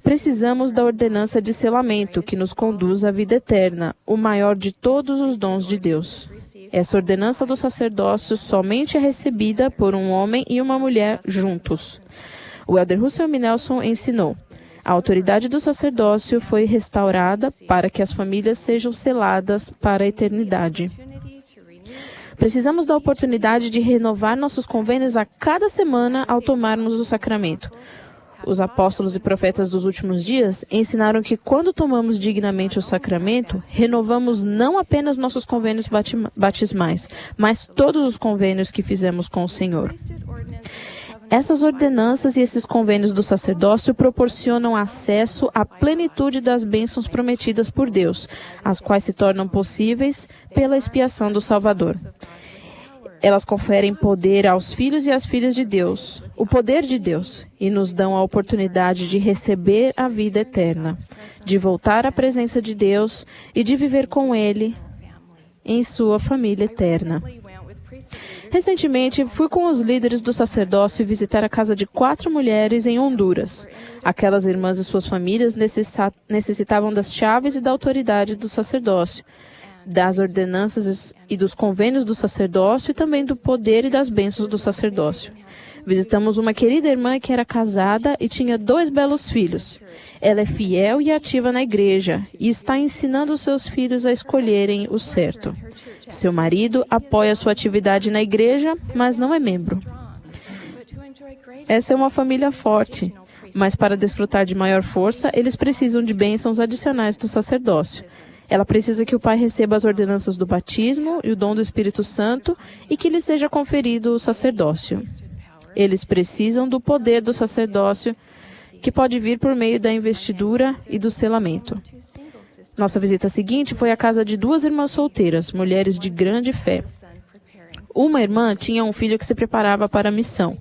Precisamos da ordenança de selamento, que nos conduz à vida eterna, o maior de todos os dons de Deus. Essa ordenança do sacerdócio somente é recebida por um homem e uma mulher juntos. O elder Russell M. Nelson ensinou: a autoridade do sacerdócio foi restaurada para que as famílias sejam seladas para a eternidade. Precisamos da oportunidade de renovar nossos convênios a cada semana ao tomarmos o sacramento. os apóstolos e profetas dos últimos dias ensinaram que quando tomamos dignamente o sacramento, renovamos não apenas nossos convênios batismais, mas todos os convênios que fizemos com o Senhor. Essas ordenanças e esses convênios do sacerdócio proporcionam acesso à plenitude das bênçãos prometidas por Deus, as quais se tornam possíveis pela expiação do Salvador. Elas conferem poder aos filhos e às filhas de Deus, o poder de Deus, e nos dão a oportunidade de receber a vida eterna, de voltar à presença de Deus e de viver com Ele em sua família eterna. Recentemente, fui com os líderes do sacerdócio visitar a casa de 4 mulheres em Honduras. Aquelas irmãs e suas famílias necessitavam das chaves e da autoridade do sacerdócio, das ordenanças e dos convênios do sacerdócio e também do poder e das bênçãos do sacerdócio. Visitamos uma querida irmã que era casada e tinha 2 belos filhos. Ela é fiel e ativa na igreja e está ensinando seus filhos a escolherem o certo. Seu marido apoia sua atividade na igreja, mas não é membro. Essa é uma família forte, mas para desfrutar de maior força, eles precisam de bênçãos adicionais do sacerdócio. Ela precisa que o pai receba as ordenanças do batismo e o dom do Espírito Santo e que lhe seja conferido o sacerdócio. Eles precisam do poder do sacerdócio, que pode vir por meio da investidura e do selamento. Nossa visita seguinte foi à casa de 2 irmãs solteiras, mulheres de grande fé. Uma irmã tinha um filho que se preparava para a missão.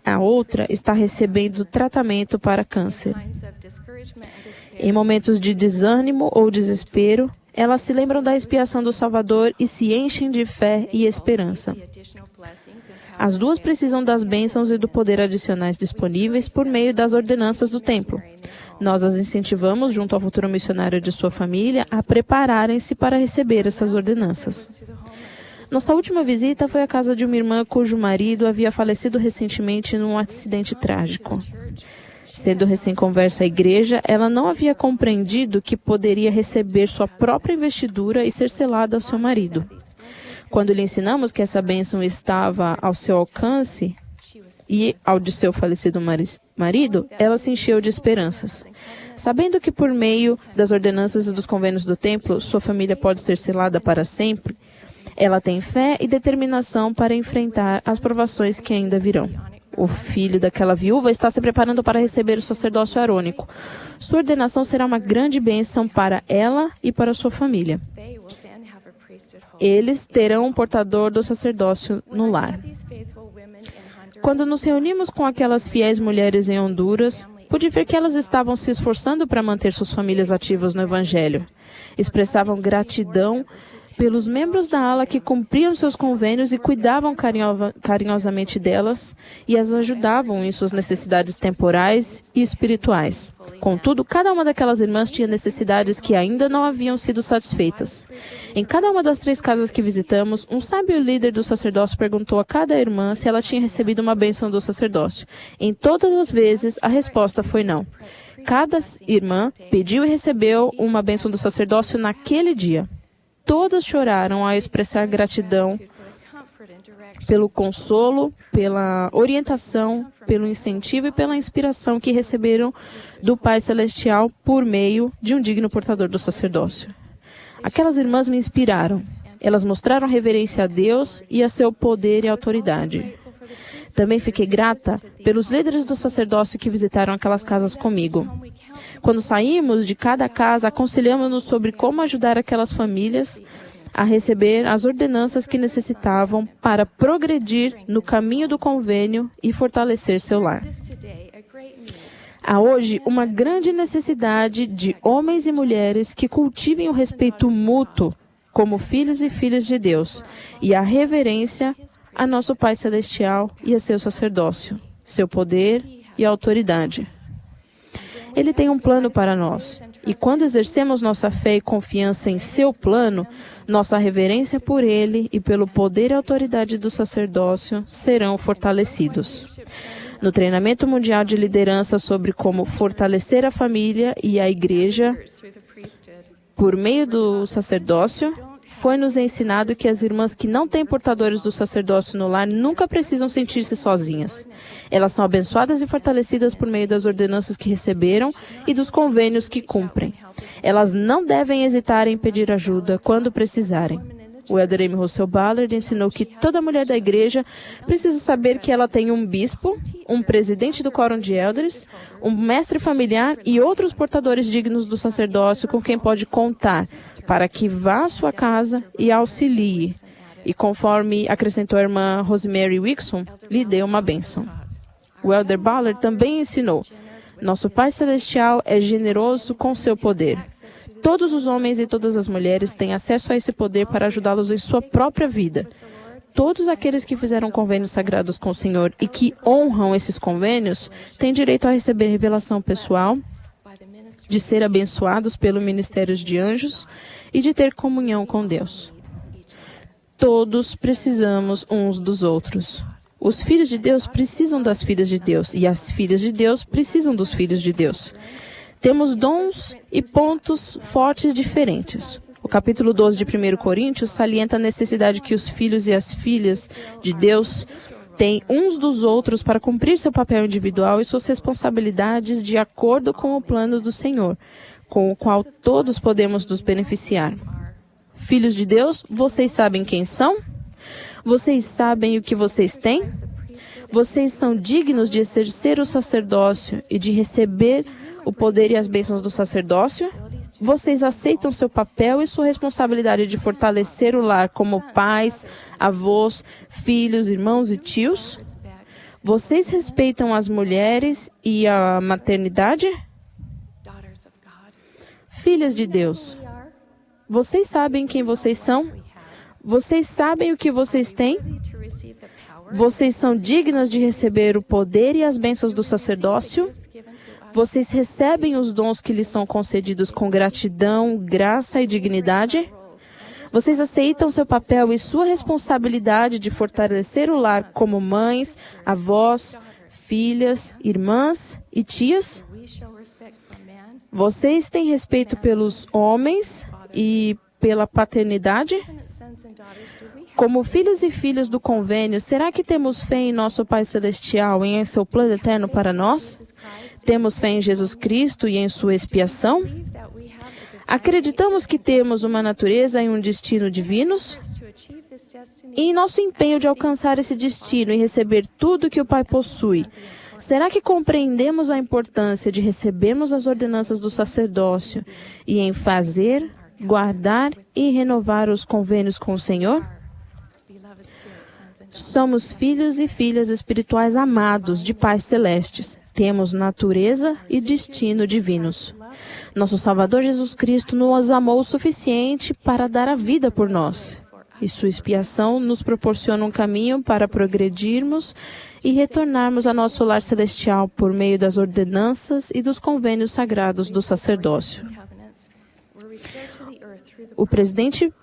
A outra está recebendo tratamento para câncer. Em momentos de desânimo ou desespero, elas se lembram da expiação do Salvador e se enchem de fé e esperança. As 2 precisam das bênçãos e do poder adicionais disponíveis por meio das ordenanças do templo. Nós as incentivamos, junto ao futuro missionário de sua família, a prepararem-se para receber essas ordenanças. Nossa última visita foi à casa de uma irmã cujo marido havia falecido recentemente num acidente trágico. Sendo recém-conversa à igreja, ela não havia compreendido que poderia receber sua própria investidura e ser selada ao seu marido. Quando lhe ensinamos que essa bênção estava ao seu alcance e ao de seu falecido marido, ela se encheu de esperanças. Sabendo que por meio das ordenanças e dos convênios do templo, sua família pode ser selada para sempre, ela tem fé e determinação para enfrentar as provações que ainda virão. O filho daquela viúva está se preparando para receber o sacerdócio arônico. Sua ordenação será uma grande bênção para ela e para sua família. Eles terão um portador do sacerdócio no lar. Quando nos reunimos com aquelas fiéis mulheres em Honduras, pude ver que elas estavam se esforçando para manter suas famílias ativas no Evangelho. Expressavam gratidão pelos membros da ala que cumpriam seus convênios e cuidavam carinhosamente delas e as ajudavam em suas necessidades temporais e espirituais. Contudo, cada uma daquelas irmãs tinha necessidades que ainda não haviam sido satisfeitas. Em cada uma das 3 casas que visitamos, um sábio líder do sacerdócio perguntou a cada irmã se ela tinha recebido uma bênção do sacerdócio. Em todas as vezes, a resposta foi não. Cada irmã pediu e recebeu uma bênção do sacerdócio naquele dia. Todas choraram ao expressar gratidão pelo consolo, pela orientação, pelo incentivo e pela inspiração que receberam do Pai Celestial por meio de um digno portador do sacerdócio. Aquelas irmãs me inspiraram. Elas mostraram reverência a Deus e a seu poder e autoridade. Também fiquei grata pelos líderes do sacerdócio que visitaram aquelas casas comigo. Quando saímos de cada casa, aconselhamos-nos sobre como ajudar aquelas famílias a receber as ordenanças que necessitavam para progredir no caminho do convênio e fortalecer seu lar. Há hoje uma grande necessidade de homens e mulheres que cultivem o respeito mútuo como filhos e filhas de Deus e a reverência a nosso Pai Celestial e a seu sacerdócio, seu poder e autoridade. Ele tem um plano para nós, e quando exercemos nossa fé e confiança em seu plano, nossa reverência por ele e pelo poder e autoridade do sacerdócio serão fortalecidos. No treinamento mundial de liderança sobre como fortalecer a família e a igreja por meio do sacerdócio, foi-nos ensinado que as irmãs que não têm portadores do sacerdócio no lar nunca precisam sentir-se sozinhas. Elas são abençoadas e fortalecidas por meio das ordenanças que receberam e dos convênios que cumprem. Elas não devem hesitar em pedir ajuda quando precisarem. O Elder M. Russell Ballard ensinou que toda mulher da igreja precisa saber que ela tem um bispo, um presidente do quórum de elders, um mestre familiar e outros portadores dignos do sacerdócio com quem pode contar, para que vá à sua casa e auxilie. E conforme acrescentou a irmã Rosemary Wixon, lhe dê uma bênção. O Elder Ballard também ensinou: nosso Pai Celestial é generoso com seu poder. Todos os homens e todas as mulheres têm acesso a esse poder para ajudá-los em sua própria vida. Todos aqueles que fizeram convênios sagrados com o Senhor e que honram esses convênios têm direito a receber revelação pessoal, de ser abençoados pelo ministério de anjos e de ter comunhão com Deus. Todos precisamos uns dos outros. Os filhos de Deus precisam das filhas de Deus e as filhas de Deus precisam dos filhos de Deus. Temos dons e pontos fortes diferentes. O capítulo 12 de 1 Coríntios salienta a necessidade que os filhos e as filhas de Deus têm uns dos outros para cumprir seu papel individual e suas responsabilidades de acordo com o plano do Senhor, com o qual todos podemos nos beneficiar. Filhos de Deus, vocês sabem quem são? Vocês sabem o que vocês têm? Vocês são dignos de exercer o sacerdócio e de receber o poder e as bênçãos do sacerdócio? Vocês aceitam seu papel e sua responsabilidade de fortalecer o lar como pais, avós, filhos, irmãos e tios? Vocês respeitam as mulheres e a maternidade? Filhas de Deus, vocês sabem quem vocês são? Vocês sabem o que vocês têm? Vocês são dignas de receber o poder e as bênçãos do sacerdócio? Vocês recebem os dons que lhes são concedidos com gratidão, graça e dignidade? Vocês aceitam seu papel e sua responsabilidade de fortalecer o lar como mães, avós, filhas, irmãs e tias? Vocês têm respeito pelos homens e pela paternidade? Como filhos e filhas do convênio, será que temos fé em nosso Pai Celestial e em seu plano eterno para nós? Temos fé em Jesus Cristo e em sua expiação? Acreditamos que temos uma natureza e um destino divinos? E em nosso empenho de alcançar esse destino e receber tudo que o Pai possui, será que compreendemos a importância de recebermos as ordenanças do sacerdócio e em fazer, guardar e renovar os convênios com o Senhor? Somos filhos e filhas espirituais amados de pais celestes. Temos natureza e destino divinos. Nosso Salvador Jesus Cristo nos amou o suficiente para dar a vida por nós. E sua expiação nos proporciona um caminho para progredirmos e retornarmos a nosso lar celestial por meio das ordenanças e dos convênios sagrados do sacerdócio. O presidente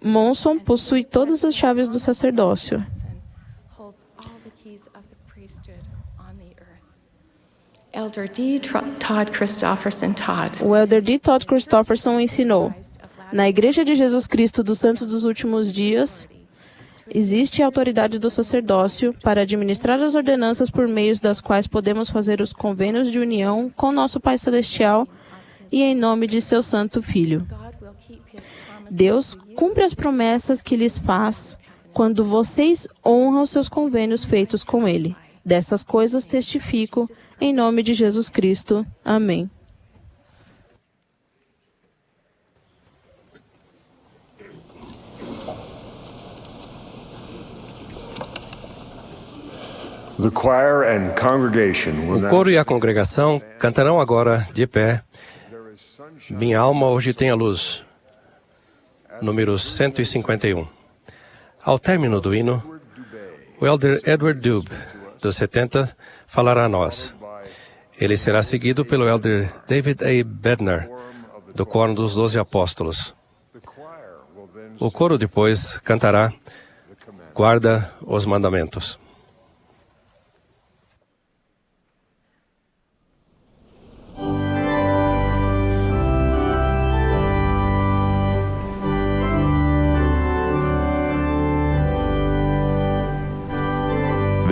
Monson possui todas as chaves do sacerdócio. O Elder D. Todd Christofferson ensinou: na Igreja de Jesus Cristo dos Santos dos Últimos Dias, existe a autoridade do sacerdócio para administrar as ordenanças por meio das quais podemos fazer os convênios de união com nosso Pai Celestial e em nome de seu Santo Filho. Deus cumpre as promessas que lhes faz quando vocês honram seus convênios feitos com Ele. Dessas coisas testifico em nome de Jesus Cristo. Amém. O coro e a congregação cantarão agora de pé Minha Alma Hoje Tem a Luz, número 151. Ao término do hino, o Elder Edward Dube, dos 70, falará a nós. Ele será seguido pelo Elder David A. Bednar, do Quórum dos 12 Apóstolos. O coro depois cantará Guarda os Mandamentos.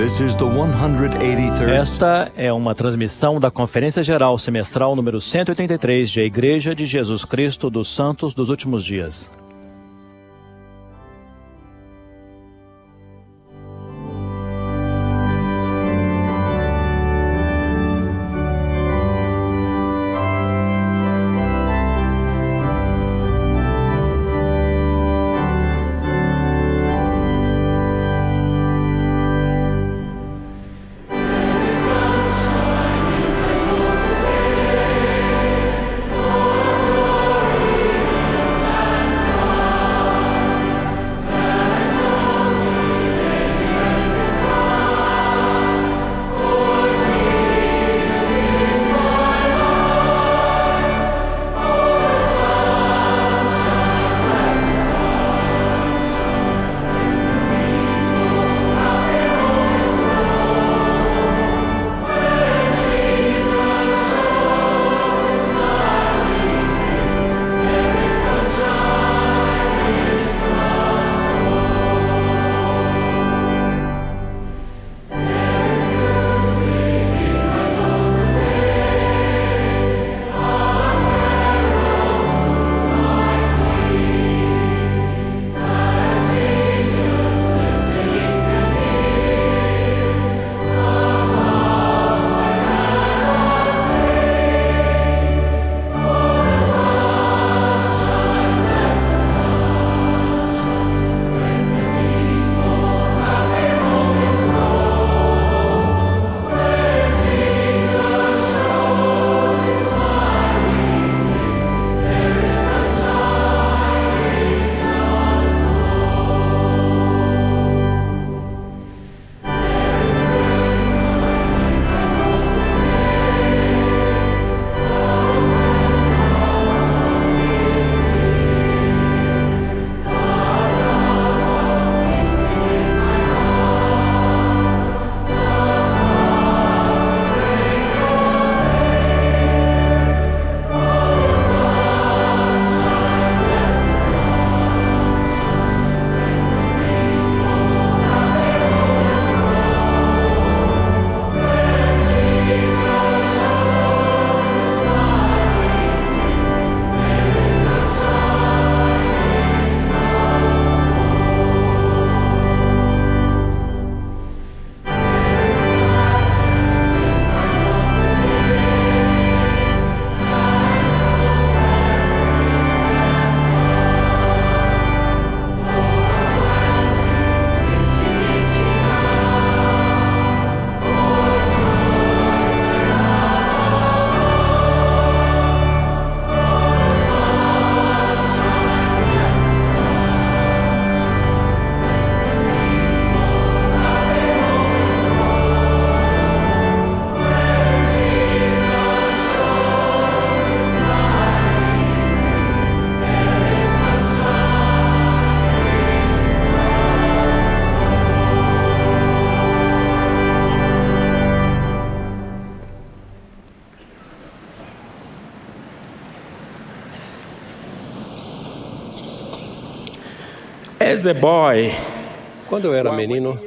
This is the 183rd. Esta é uma transmissão da Conferência Geral Semestral número 183 de A Igreja de Jesus Cristo dos Santos dos Últimos Dias. Quando eu era menino,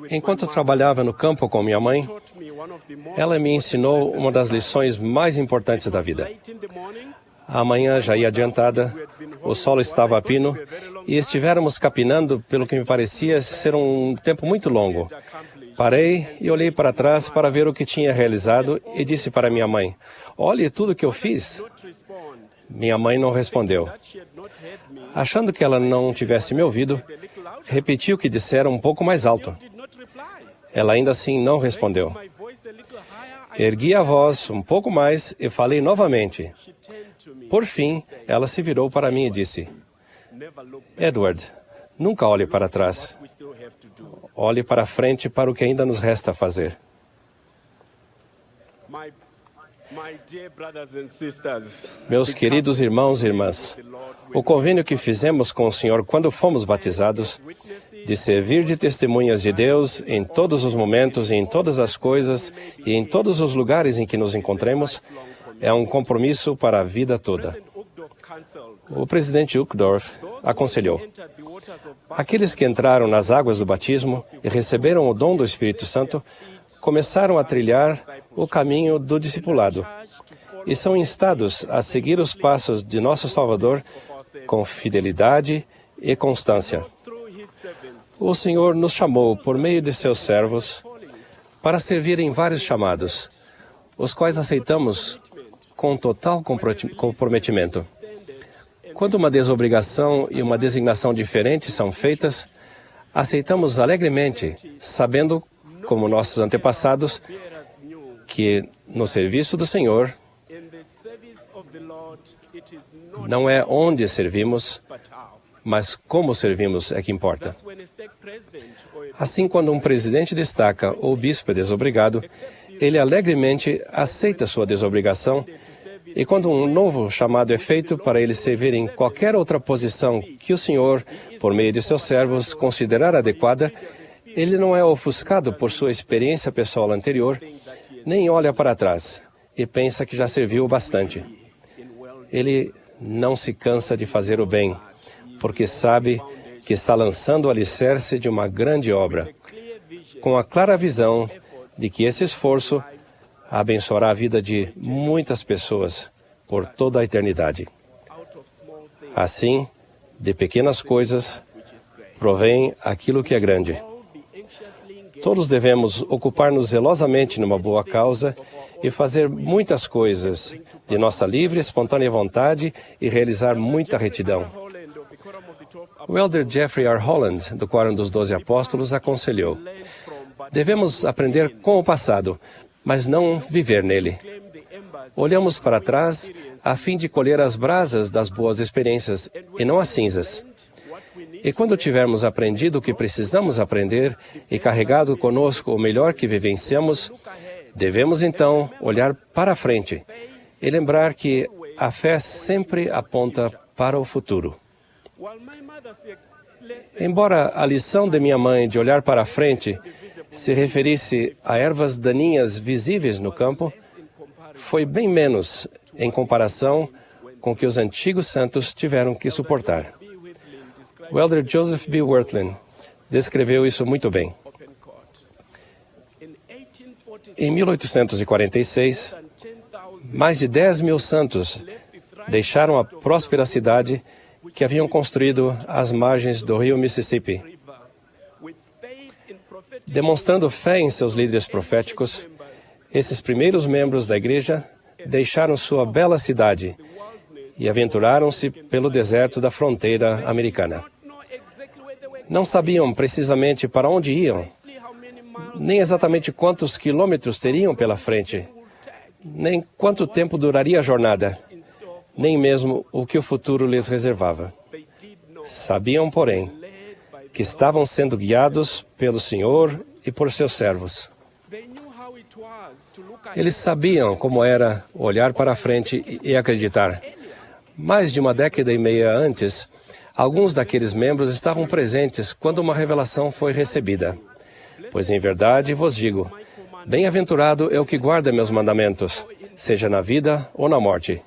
enquanto trabalhava no campo com minha mãe, ela me ensinou uma das lições mais importantes da vida. A manhã já ia adiantada, o solo estava a pino e estivéramos capinando pelo que me parecia ser um tempo muito longo. Parei e olhei para trás para ver o que tinha realizado e disse para minha mãe: "Olhe tudo que eu fiz." Minha mãe não respondeu. Achando que ela não tivesse me ouvido, repeti o que dissera um pouco mais alto. Ela ainda assim não respondeu. Ergui a voz um pouco mais e falei novamente. Por fim, ela se virou para mim e disse: "Edward, nunca olhe para trás. Olhe para frente para o que ainda nos resta fazer." Meus queridos irmãos e irmãs, o convênio que fizemos com o Senhor quando fomos batizados, de servir de testemunhas de Deus em todos os momentos e em todas as coisas e em todos os lugares em que nos encontremos, é um compromisso para a vida toda. o presidente Uchtdorf aconselhou: aqueles que entraram nas águas do batismo e receberam o dom do Espírito Santo começaram a trilhar o caminho do discipulado e são instados a seguir os passos de nosso Salvador com fidelidade e constância. O Senhor nos chamou por meio de seus servos para servir em vários chamados, os quais aceitamos com total comprometimento. Quando uma desobrigação e uma designação diferentes são feitas, aceitamos alegremente, sabendo, como nossos antepassados, que no serviço do Senhor não é onde servimos, mas como servimos é que importa. Assim, quando um presidente destaca ou o bispo é desobrigado, ele alegremente aceita sua desobrigação, e quando um novo chamado é feito para ele servir em qualquer outra posição que o Senhor, por meio de seus servos, considerar adequada, ele não é ofuscado por sua experiência pessoal anterior, nem olha para trás e pensa que já serviu bastante. Ele não se cansa de fazer o bem, porque sabe que está lançando o alicerce de uma grande obra, com a clara visão de que esse esforço abençoará a vida de muitas pessoas por toda a eternidade. Assim, de pequenas coisas, provém aquilo que é grande. Todos devemos ocupar-nos zelosamente numa boa causa e fazer muitas coisas de nossa livre e espontânea vontade e realizar muita retidão. O elder Jeffrey R. Holland, do Quórum dos 12 Apóstolos, aconselhou: devemos aprender com o passado, mas não viver nele. Olhamos para trás a fim de colher as brasas das boas experiências e não as cinzas. E quando tivermos aprendido o que precisamos aprender e carregado conosco o melhor que vivenciamos, devemos então olhar para a frente e lembrar que a fé sempre aponta para o futuro. Embora a lição de minha mãe de olhar para a frente se referisse a ervas daninhas visíveis no campo, foi bem menos em comparação com o que os antigos santos tiveram que suportar. O elder Joseph B. Wirthlin descreveu isso muito bem. Em 1846, mais de 10 mil santos deixaram a próspera cidade que haviam construído às margens do rio Mississippi. Demonstrando fé em seus líderes proféticos, esses primeiros membros da igreja deixaram sua bela cidade e aventuraram-se pelo deserto da fronteira americana. Não sabiam precisamente para onde iam, nem exatamente quantos quilômetros teriam pela frente, nem quanto tempo duraria a jornada, nem mesmo o que o futuro lhes reservava. Sabiam, porém, que estavam sendo guiados pelo Senhor e por seus servos. Eles sabiam como era olhar para a frente e acreditar. Mais de uma década e meia antes, alguns daqueles membros estavam presentes quando uma revelação foi recebida. Pois em verdade vos digo, bem-aventurado é o que guarda meus mandamentos, seja na vida ou na morte.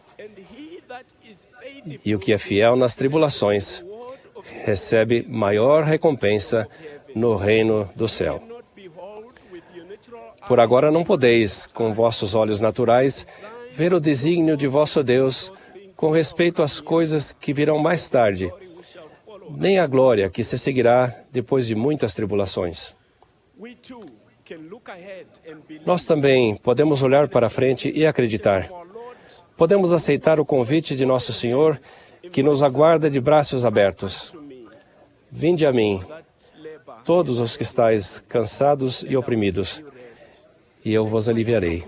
E o que é fiel nas tribulações, recebe maior recompensa no reino do céu. Por agora não podeis, com vossos olhos naturais, ver o desígnio de vosso Deus com respeito às coisas que virão mais tarde, nem a glória que se seguirá depois de muitas tribulações. Nós também podemos olhar para frente e acreditar. Podemos aceitar o convite de nosso Senhor, que nos aguarda de braços abertos. Vinde a mim, todos os que estáis cansados e oprimidos, e eu vos aliviarei.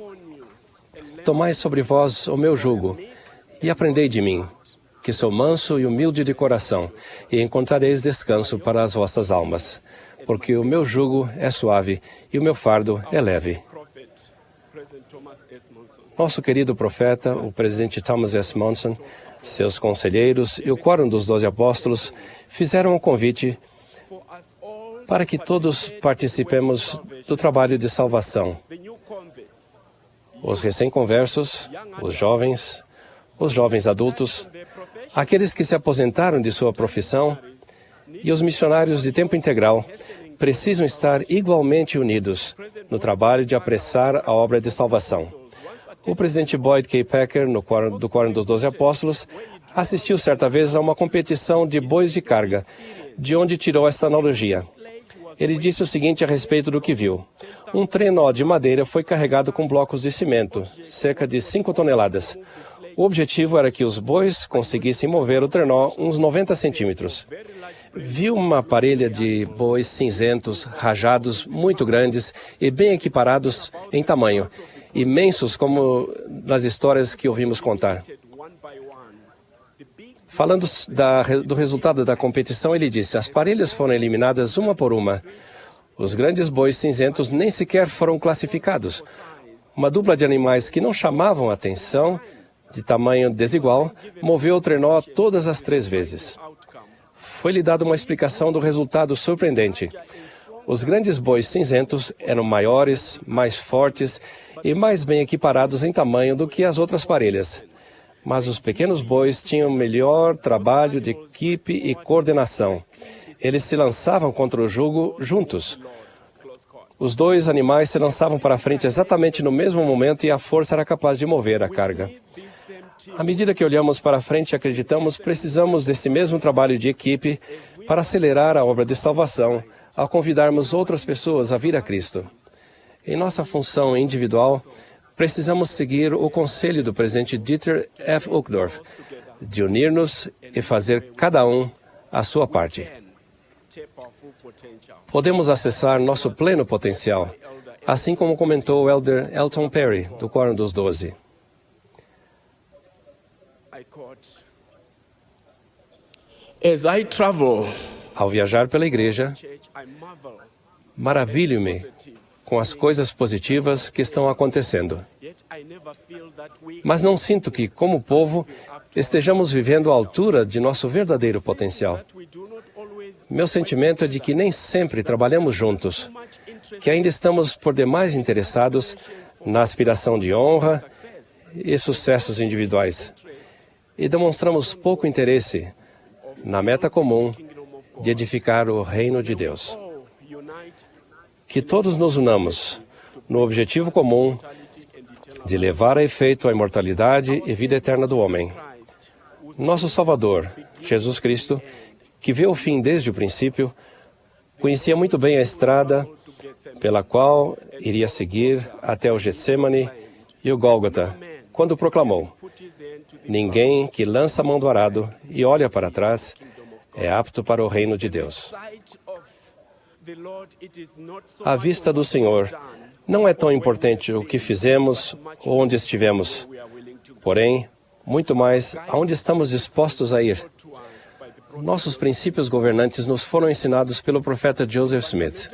Tomai sobre vós o meu jugo, e aprendei de mim, que sou manso e humilde de coração, e encontrareis descanso para as vossas almas, porque o meu jugo é suave e o meu fardo é leve. Nosso querido profeta, o presidente Thomas S. Monson, seus conselheiros e o Quórum dos 12 Apóstolos fizeram um convite para que todos participemos do trabalho de salvação. Os recém-conversos, os jovens adultos, Aqueles que se aposentaram de sua profissão e os missionários de tempo integral precisam estar igualmente unidos no trabalho de apressar a obra de salvação. O presidente Boyd K. Packer, do Quórum dos 12 Apóstolos, assistiu certa vez a uma competição de bois de carga, de onde tirou esta analogia. Ele disse o seguinte a respeito do que viu. Um trenó de madeira foi carregado com blocos de cimento, cerca de 5 toneladas. O objetivo era que os bois conseguissem mover o trenó uns 90 centímetros. Viu uma parelha de bois cinzentos, rajados, muito grandes e bem equiparados em tamanho, imensos como nas histórias que ouvimos contar. Falando do resultado da competição, ele disse: as parelhas foram eliminadas uma por uma. Os grandes bois cinzentos nem sequer foram classificados. Uma dupla de animais que não chamavam atenção, de tamanho desigual, moveu o trenó todas as 3 vezes. Foi-lhe dada uma explicação do resultado surpreendente. Os grandes bois cinzentos eram maiores, mais fortes e mais bem equiparados em tamanho do que as outras parelhas. Mas os pequenos bois tinham melhor trabalho de equipe e coordenação. Eles se lançavam contra o jugo juntos. Os 2 animais se lançavam para frente exatamente no mesmo momento e a força era capaz de mover a carga. À medida que olhamos para frente e acreditamos, precisamos desse mesmo trabalho de equipe para acelerar a obra de salvação, ao convidarmos outras pessoas a vir a Cristo. Em nossa função individual, precisamos seguir o conselho do presidente Dieter F. Uchtdorf, de unir-nos e fazer cada um a sua parte. Podemos acessar nosso pleno potencial, assim como comentou o elder Elton Perry, do Quórum dos 12. Ao viajar pela igreja, maravilho-me com as coisas positivas que estão acontecendo. Mas não sinto que, como povo, estejamos vivendo à altura de nosso verdadeiro potencial. Meu sentimento é de que nem sempre trabalhamos juntos, que ainda estamos por demais interessados na aspiração de honra e sucessos individuais, e demonstramos pouco interesse na meta comum de edificar o reino de Deus. Que todos nos unamos no objetivo comum de levar a efeito a imortalidade e vida eterna do homem. Nosso Salvador, Jesus Cristo, que vê o fim desde o princípio, conhecia muito bem a estrada pela qual iria seguir até o Getsêmani e o Gólgota, quando proclamou: ninguém que lança a mão do arado e olha para trás é apto para o reino de Deus. À vista do Senhor, não é tão importante o que fizemos ou onde estivemos, porém, muito mais aonde estamos dispostos a ir. Nossos princípios governantes nos foram ensinados pelo profeta Joseph Smith.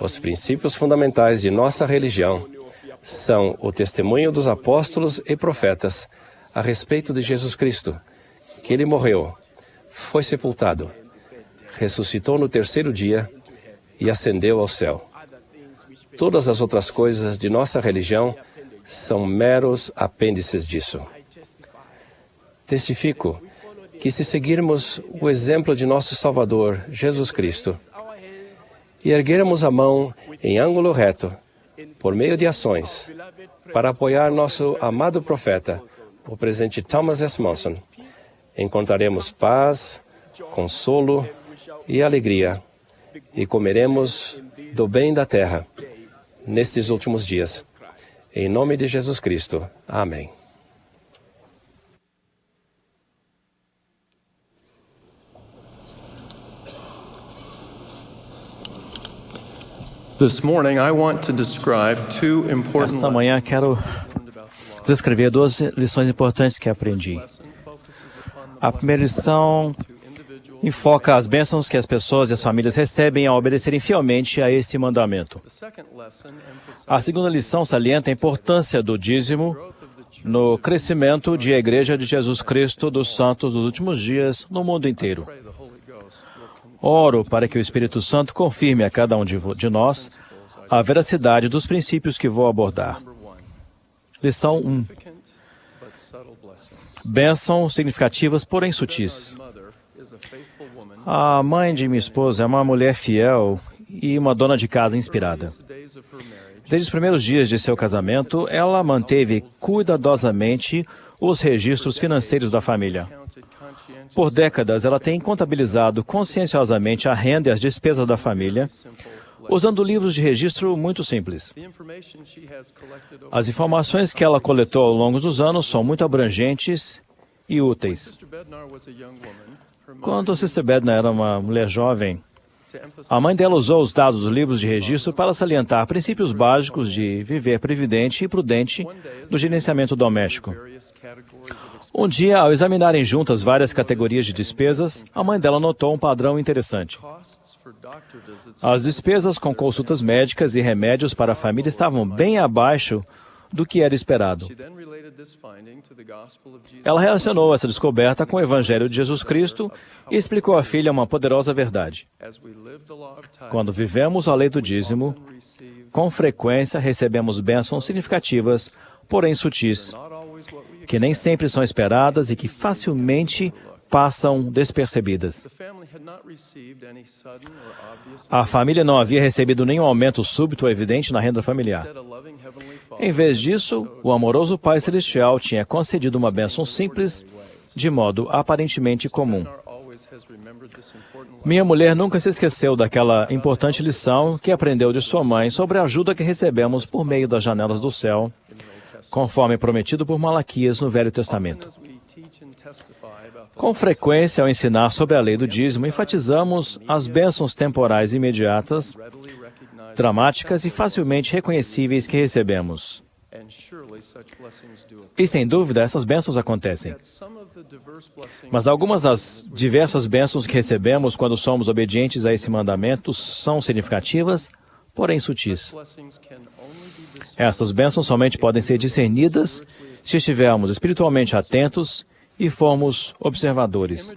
Os princípios fundamentais de nossa religião são o testemunho dos apóstolos e profetas a respeito de Jesus Cristo, que ele morreu, foi sepultado, ressuscitou no 3º dia e ascendeu ao céu. Todas as outras coisas de nossa religião são meros apêndices disso. Testifico que, se seguirmos o exemplo de nosso Salvador, Jesus Cristo, e erguermos a mão em ângulo reto, por meio de ações, para apoiar nosso amado profeta, o presidente Thomas S. Monson, encontraremos paz, consolo e alegria, e comeremos do bem da terra nestes últimos dias. Em nome de Jesus Cristo. Amém. Esta manhã quero descrever 2 lições importantes que aprendi. A primeira lição enfoca as bênçãos que as pessoas e as famílias recebem ao obedecerem fielmente a esse mandamento. A segunda lição salienta a importância do dízimo no crescimento de a Igreja de Jesus Cristo dos Santos dos Últimos Dias no mundo inteiro. Oro para que o Espírito Santo confirme a cada um de nós a veracidade dos princípios que vou abordar. Lição 1. Bênçãos significativas, porém sutis. A mãe de minha esposa é uma mulher fiel e uma dona de casa inspirada. Desde os primeiros dias de seu casamento, ela manteve cuidadosamente os registros financeiros da família. Por décadas, ela tem contabilizado conscienciosamente a renda e as despesas da família, usando livros de registro muito simples. As informações que ela coletou ao longo dos anos são muito abrangentes e úteis. Quando Sister Bednar era uma mulher jovem, a mãe dela usou os dados dos livros de registro para salientar princípios básicos de viver previdente e prudente no gerenciamento doméstico. Um dia, ao examinarem juntas várias categorias de despesas, a mãe dela notou um padrão interessante. As despesas com consultas médicas e remédios para a família estavam bem abaixo do que era esperado. Ela relacionou essa descoberta com o Evangelho de Jesus Cristo e explicou à filha uma poderosa verdade. Quando vivemos a lei do dízimo, com frequência recebemos bênçãos significativas, porém sutis, que nem sempre são esperadas e que facilmente passam despercebidas. A família não havia recebido nenhum aumento súbito ou evidente na renda familiar. Em vez disso, o amoroso Pai Celestial tinha concedido uma bênção simples, de modo aparentemente comum. Minha mulher nunca se esqueceu daquela importante lição que aprendeu de sua mãe sobre a ajuda que recebemos por meio das janelas do céu, conforme prometido por Malaquias no Velho Testamento. Com frequência, ao ensinar sobre a lei do dízimo, enfatizamos as bênçãos temporais imediatas, dramáticas e facilmente reconhecíveis que recebemos. E, sem dúvida, essas bênçãos acontecem. Mas algumas das diversas bênçãos que recebemos quando somos obedientes a esse mandamento são significativas, porém sutis. Essas bênçãos somente podem ser discernidas se estivermos espiritualmente atentos e formos observadores.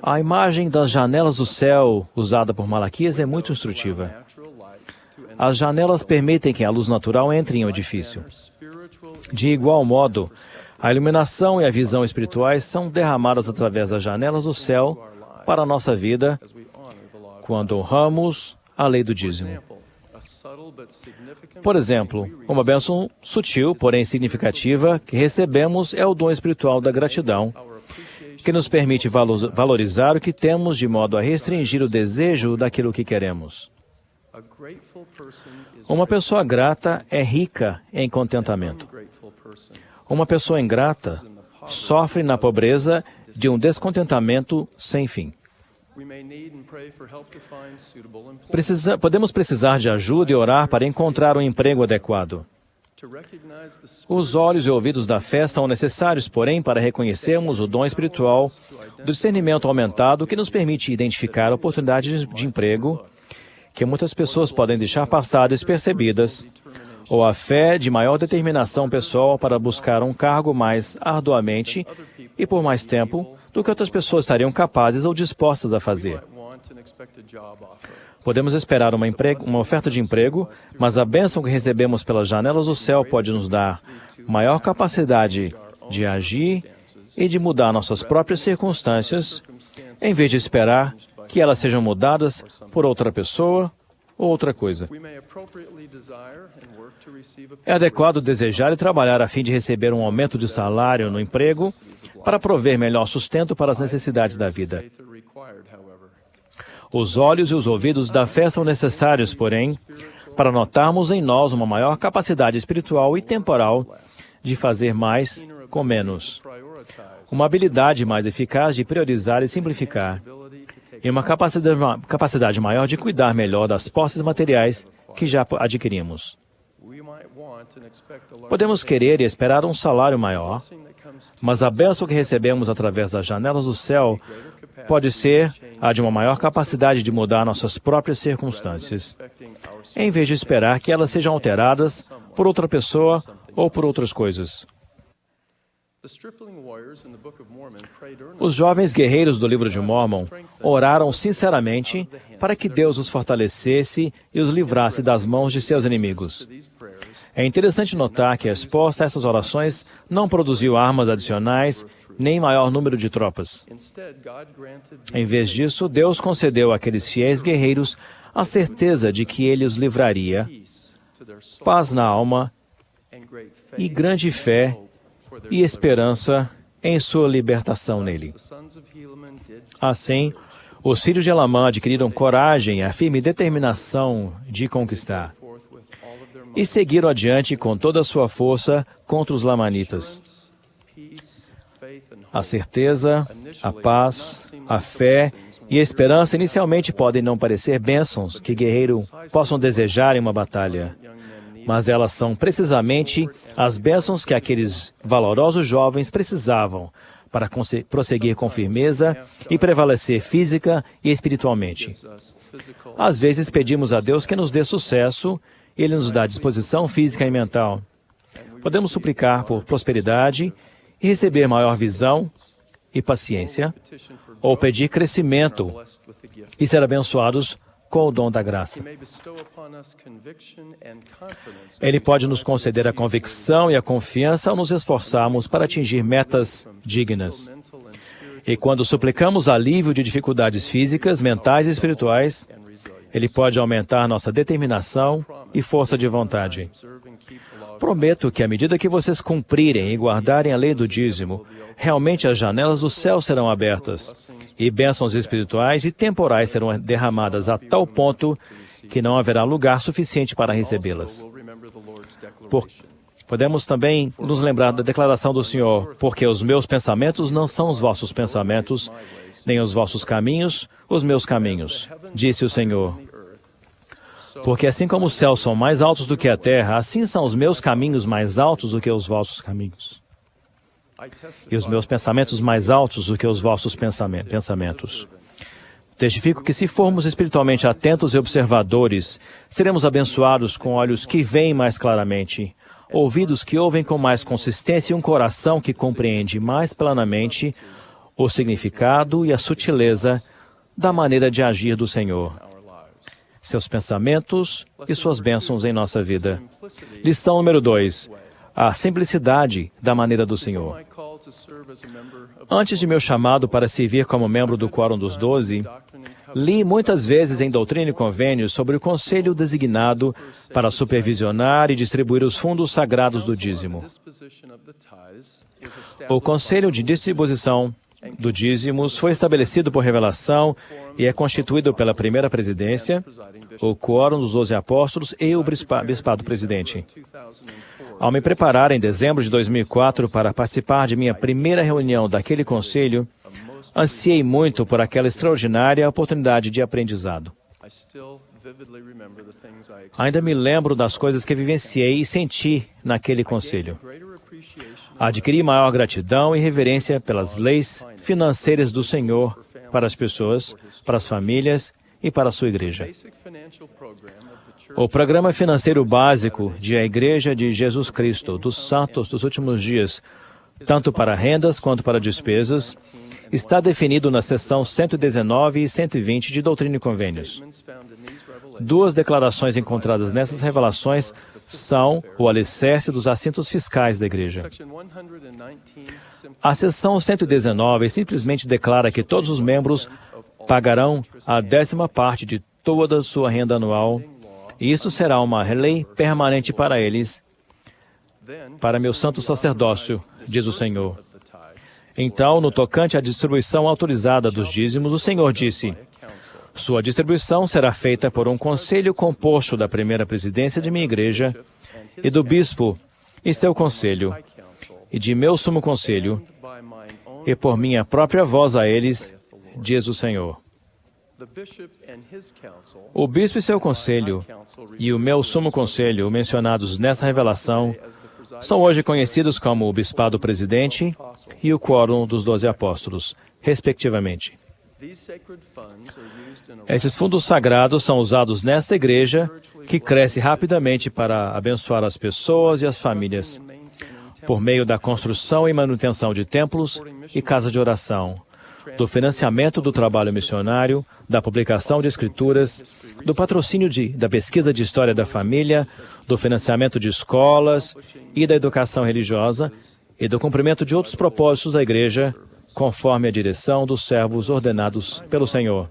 A imagem das janelas do céu usada por Malaquias é muito instrutiva. As janelas permitem que a luz natural entre em um edifício. De igual modo, a iluminação e a visão espirituais são derramadas através das janelas do céu para a nossa vida quando honramos a lei do dízimo. Por exemplo, uma bênção sutil, porém significativa, que recebemos é o dom espiritual da gratidão, que nos permite valorizar o que temos de modo a restringir o desejo daquilo que queremos. Uma pessoa grata é rica em contentamento. Uma pessoa ingrata sofre na pobreza de um descontentamento sem fim. Podemos precisar de ajuda e orar para encontrar um emprego adequado. Os olhos e ouvidos da fé são necessários, porém, para reconhecermos o dom espiritual do discernimento aumentado que nos permite identificar oportunidades de emprego que muitas pessoas podem deixar passar despercebidas, ou a fé de maior determinação pessoal para buscar um cargo mais arduamente e por mais tempo do que outras pessoas estariam capazes ou dispostas a fazer. Podemos esperar uma oferta de emprego, mas a bênção que recebemos pelas janelas do céu pode nos dar maior capacidade de agir e de mudar nossas próprias circunstâncias, em vez de esperar que elas sejam mudadas por outra pessoa ou outra coisa. É adequado desejar e trabalhar a fim de receber um aumento de salário no emprego para prover melhor sustento para as necessidades da vida. Os olhos e os ouvidos da fé são necessários, porém, para notarmos em nós uma maior capacidade espiritual e temporal de fazer mais com menos. Uma habilidade mais eficaz de priorizar e simplificar. E uma capacidade maior de cuidar melhor das posses materiais que já adquirimos. Podemos querer e esperar um salário maior, mas a bênção que recebemos através das janelas do céu pode ser a de uma maior capacidade de mudar nossas próprias circunstâncias, em vez de esperar que elas sejam alteradas por outra pessoa ou por outras coisas. Os jovens guerreiros do livro de Mórmon oraram sinceramente para que Deus os fortalecesse e os livrasse das mãos de seus inimigos. É interessante notar que a resposta a essas orações não produziu armas adicionais nem maior número de tropas. Em vez disso, Deus concedeu àqueles fiéis guerreiros a certeza de que Ele os livraria, paz na alma e grande fé e esperança em sua libertação nele. Assim, os filhos de Elamã adquiriram coragem e a firme determinação de conquistar, e seguiram adiante com toda a sua força contra os lamanitas. A certeza, a paz, a fé e a esperança inicialmente podem não parecer bênçãos que guerreiros possam desejar em uma batalha, mas elas são precisamente as bênçãos que aqueles valorosos jovens precisavam para prosseguir com firmeza e prevalecer física e espiritualmente. Às vezes pedimos a Deus que nos dê sucesso, e Ele nos dá disposição física e mental. Podemos suplicar por prosperidade e receber maior visão e paciência, ou pedir crescimento e ser abençoados com o dom da graça. Ele pode nos conceder a convicção e a confiança ao nos esforçarmos para atingir metas dignas. E quando suplicamos alívio de dificuldades físicas, mentais e espirituais, Ele pode aumentar nossa determinação e força de vontade. Prometo que à medida que vocês cumprirem e guardarem a lei do dízimo, realmente as janelas do céu serão abertas, e bênçãos espirituais e temporais serão derramadas a tal ponto que não haverá lugar suficiente para recebê-las. Podemos também nos lembrar da declaração do Senhor, porque os meus pensamentos não são os vossos pensamentos, nem os vossos caminhos, os meus caminhos, disse o Senhor. Porque assim como os céus são mais altos do que a terra, assim são os meus caminhos mais altos do que os vossos caminhos, e os meus pensamentos mais altos do que os vossos pensamentos. Testifico que se formos espiritualmente atentos e observadores, seremos abençoados com olhos que veem mais claramente, ouvidos que ouvem com mais consistência e um coração que compreende mais plenamente o significado e a sutileza da maneira de agir do Senhor, seus pensamentos e suas bênçãos em nossa vida. Lição número 2. A simplicidade da maneira do Senhor. Antes de meu chamado para servir como membro do Quórum dos 12, li muitas vezes em Doutrina e Convênios sobre o conselho designado para supervisionar e distribuir os fundos sagrados do dízimo. O conselho de distribuição do dízimos foi estabelecido por revelação e é constituído pela primeira presidência, o Quórum dos 12 Apóstolos e o Bispado Presidente. Ao me preparar em dezembro de 2004 para participar de minha primeira reunião daquele conselho, ansiei muito por aquela extraordinária oportunidade de aprendizado. Ainda me lembro das coisas que vivenciei e senti naquele conselho. Adquiri maior gratidão e reverência pelas leis financeiras do Senhor para as pessoas, para as famílias e para a sua igreja. O programa financeiro básico de a Igreja de Jesus Cristo dos Santos dos Últimos Dias, tanto para rendas quanto para despesas, está definido na seção 119 e 120 de Doutrina e Convênios. Duas declarações encontradas nessas revelações são o alicerce dos assentos fiscais da Igreja. A seção 119 simplesmente declara que todos os membros pagarão a 10ª parte de toda a sua renda anual, e isso será uma lei permanente para eles, para meu santo sacerdócio, diz o Senhor. Então, no tocante à distribuição autorizada dos dízimos, o Senhor disse: sua distribuição será feita por um conselho composto da primeira presidência de minha igreja e do bispo e seu conselho, e de meu sumo conselho, e por minha própria voz a eles, diz o Senhor. O bispo e seu conselho e o meu sumo conselho, mencionados nessa revelação, são hoje conhecidos como o Bispado Presidente e o Quórum dos 12 Apóstolos, respectivamente. Esses fundos sagrados são usados nesta igreja, que cresce rapidamente para abençoar as pessoas e as famílias, por meio da construção e manutenção de templos e casas de oração, do financiamento do trabalho missionário, da publicação de escrituras, do patrocínio da pesquisa de história da família, do financiamento de escolas e da educação religiosa e do cumprimento de outros propósitos da Igreja, conforme a direção dos servos ordenados pelo Senhor.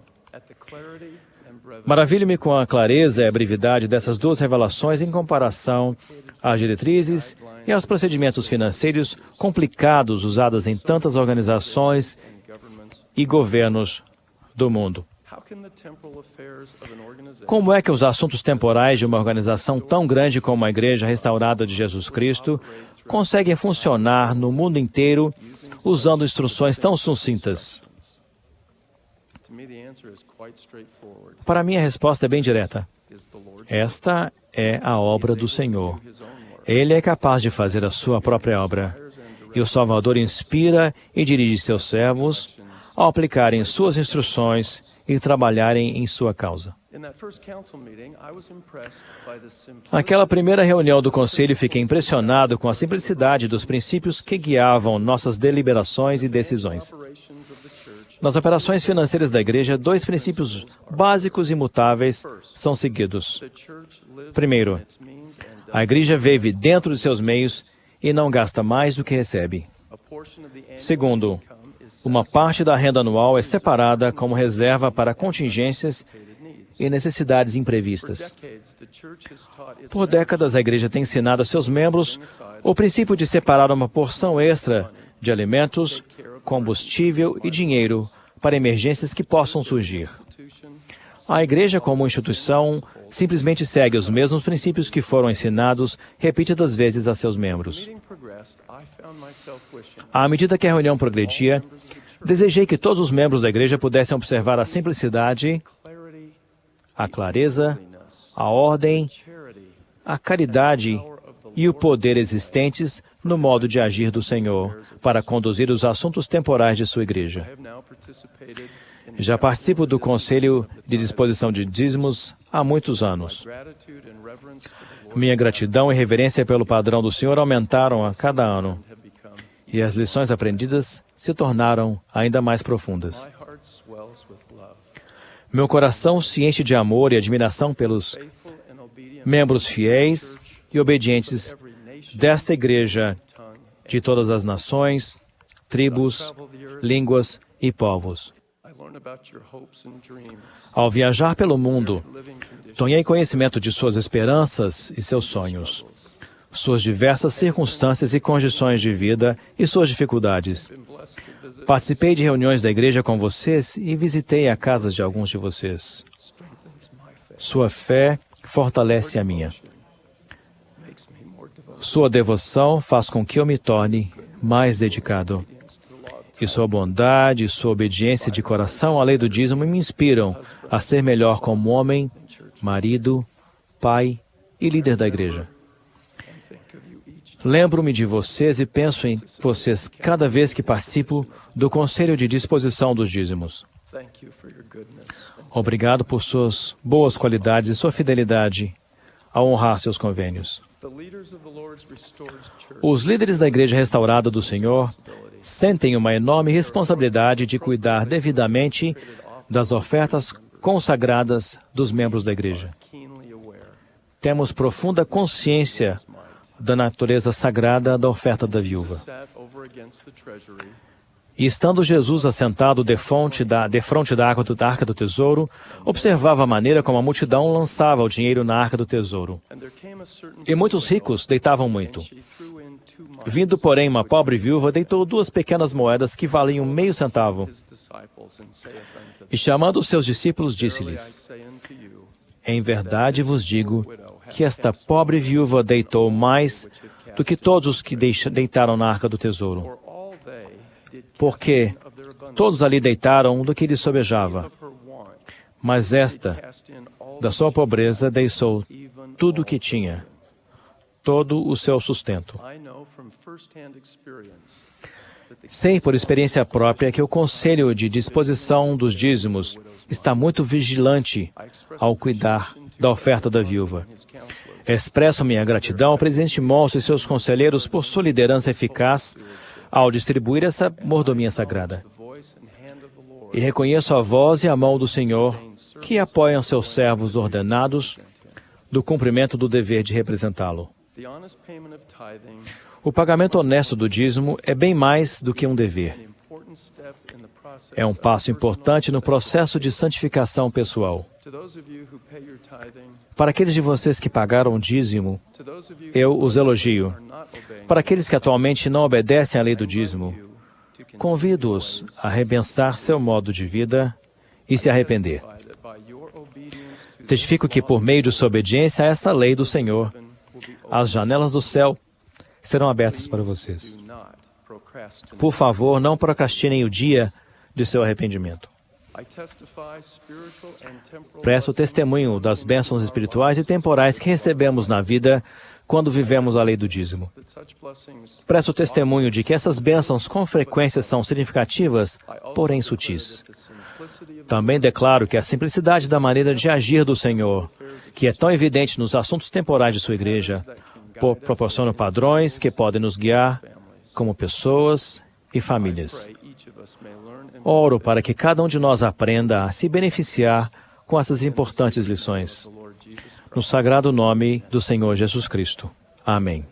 Maravilho-me com a clareza e a brevidade dessas duas revelações em comparação às diretrizes e aos procedimentos financeiros complicados usados em tantas organizações e governos do mundo. Como é que os assuntos temporais de uma organização tão grande como a Igreja Restaurada de Jesus Cristo conseguem funcionar no mundo inteiro usando instruções tão sucintas? Para mim, a resposta é bem direta. Esta é a obra do Senhor. Ele é capaz de fazer a sua própria obra. E o Salvador inspira e dirige seus servos ao aplicarem suas instruções e trabalharem em sua causa. Naquela primeira reunião do Conselho, fiquei impressionado com a simplicidade dos princípios que guiavam nossas deliberações e decisões. Nas operações financeiras da Igreja, dois princípios básicos e imutáveis são seguidos. Primeiro, a Igreja vive dentro de seus meios e não gasta mais do que recebe. Segundo, uma parte da renda anual é separada como reserva para contingências e necessidades imprevistas. Por décadas, a Igreja tem ensinado a seus membros o princípio de separar uma porção extra de alimentos, combustível e dinheiro para emergências que possam surgir. A Igreja, como instituição, simplesmente segue os mesmos princípios que foram ensinados repetidas vezes a seus membros. À medida que a reunião progredia, desejei que todos os membros da Igreja pudessem observar a simplicidade, a clareza, a ordem, a caridade e o poder existentes no modo de agir do Senhor para conduzir os assuntos temporais de sua Igreja. Já participo do Conselho de Disposição de Dízimos há muitos anos. Minha gratidão e reverência pelo padrão do Senhor aumentaram a cada ano, e as lições aprendidas se tornaram ainda mais profundas. Meu coração se enche de amor e admiração pelos membros fiéis e obedientes desta Igreja de todas as nações, tribos, línguas e povos. Ao viajar pelo mundo, tomei conhecimento de suas esperanças e seus sonhos, suas diversas circunstâncias e condições de vida e suas dificuldades. Participei de reuniões da Igreja com vocês e visitei a casas de alguns de vocês. Sua fé fortalece a minha. Sua devoção faz com que eu me torne mais dedicado. E sua bondade e sua obediência de coração à lei do dízimo me inspiram a ser melhor como homem, marido, pai e líder da Igreja. Lembro-me de vocês e penso em vocês cada vez que participo do Conselho de Disposição dos Dízimos. Obrigado por suas boas qualidades e sua fidelidade a honrar seus convênios. Os líderes da Igreja Restaurada do Senhor sentem uma enorme responsabilidade de cuidar devidamente das ofertas consagradas dos membros da Igreja. Temos profunda consciência da natureza sagrada da oferta da viúva. E estando Jesus assentado defronte da arca do tesouro, observava a maneira como a multidão lançava o dinheiro na arca do tesouro. E muitos ricos deitavam muito. Vindo, porém, uma pobre viúva, deitou 2 pequenas moedas que valiam meio centavo. E chamando os seus discípulos, disse-lhes: Em verdade vos digo que esta pobre viúva deitou mais do que todos os que deitaram na arca do tesouro. Porque todos ali deitaram do que lhes sobejava. Mas esta, da sua pobreza, deixou tudo o que tinha, todo o seu sustento. Sei por experiência própria que o Conselho de Disposição dos Dízimos está muito vigilante ao cuidar da oferta da viúva. Expresso minha gratidão ao presidente Monson e seus conselheiros por sua liderança eficaz ao distribuir essa mordomia sagrada. E reconheço a voz e a mão do Senhor, que apoiam seus servos ordenados do cumprimento do dever de representá-lo. O pagamento honesto do dízimo é bem mais do que um dever. É um passo importante no processo de santificação pessoal. Para aqueles de vocês que pagaram o dízimo, eu os elogio. Para aqueles que atualmente não obedecem à lei do dízimo, convido-os a repensar seu modo de vida e se arrepender. Testifico que, por meio de sua obediência a essa lei do Senhor, as janelas do céu serão abertas para vocês. Por favor, não procrastinem o dia de seu arrependimento. Presto testemunho das bênçãos espirituais e temporais que recebemos na vida quando vivemos a lei do dízimo. Presto testemunho de que essas bênçãos com frequência são significativas, porém sutis. Também declaro que a simplicidade da maneira de agir do Senhor, que é tão evidente nos assuntos temporais de sua igreja, proporciona padrões que podem nos guiar como pessoas e famílias. Oro para que cada um de nós aprenda a se beneficiar com essas importantes lições. No sagrado nome do Senhor Jesus Cristo. Amém.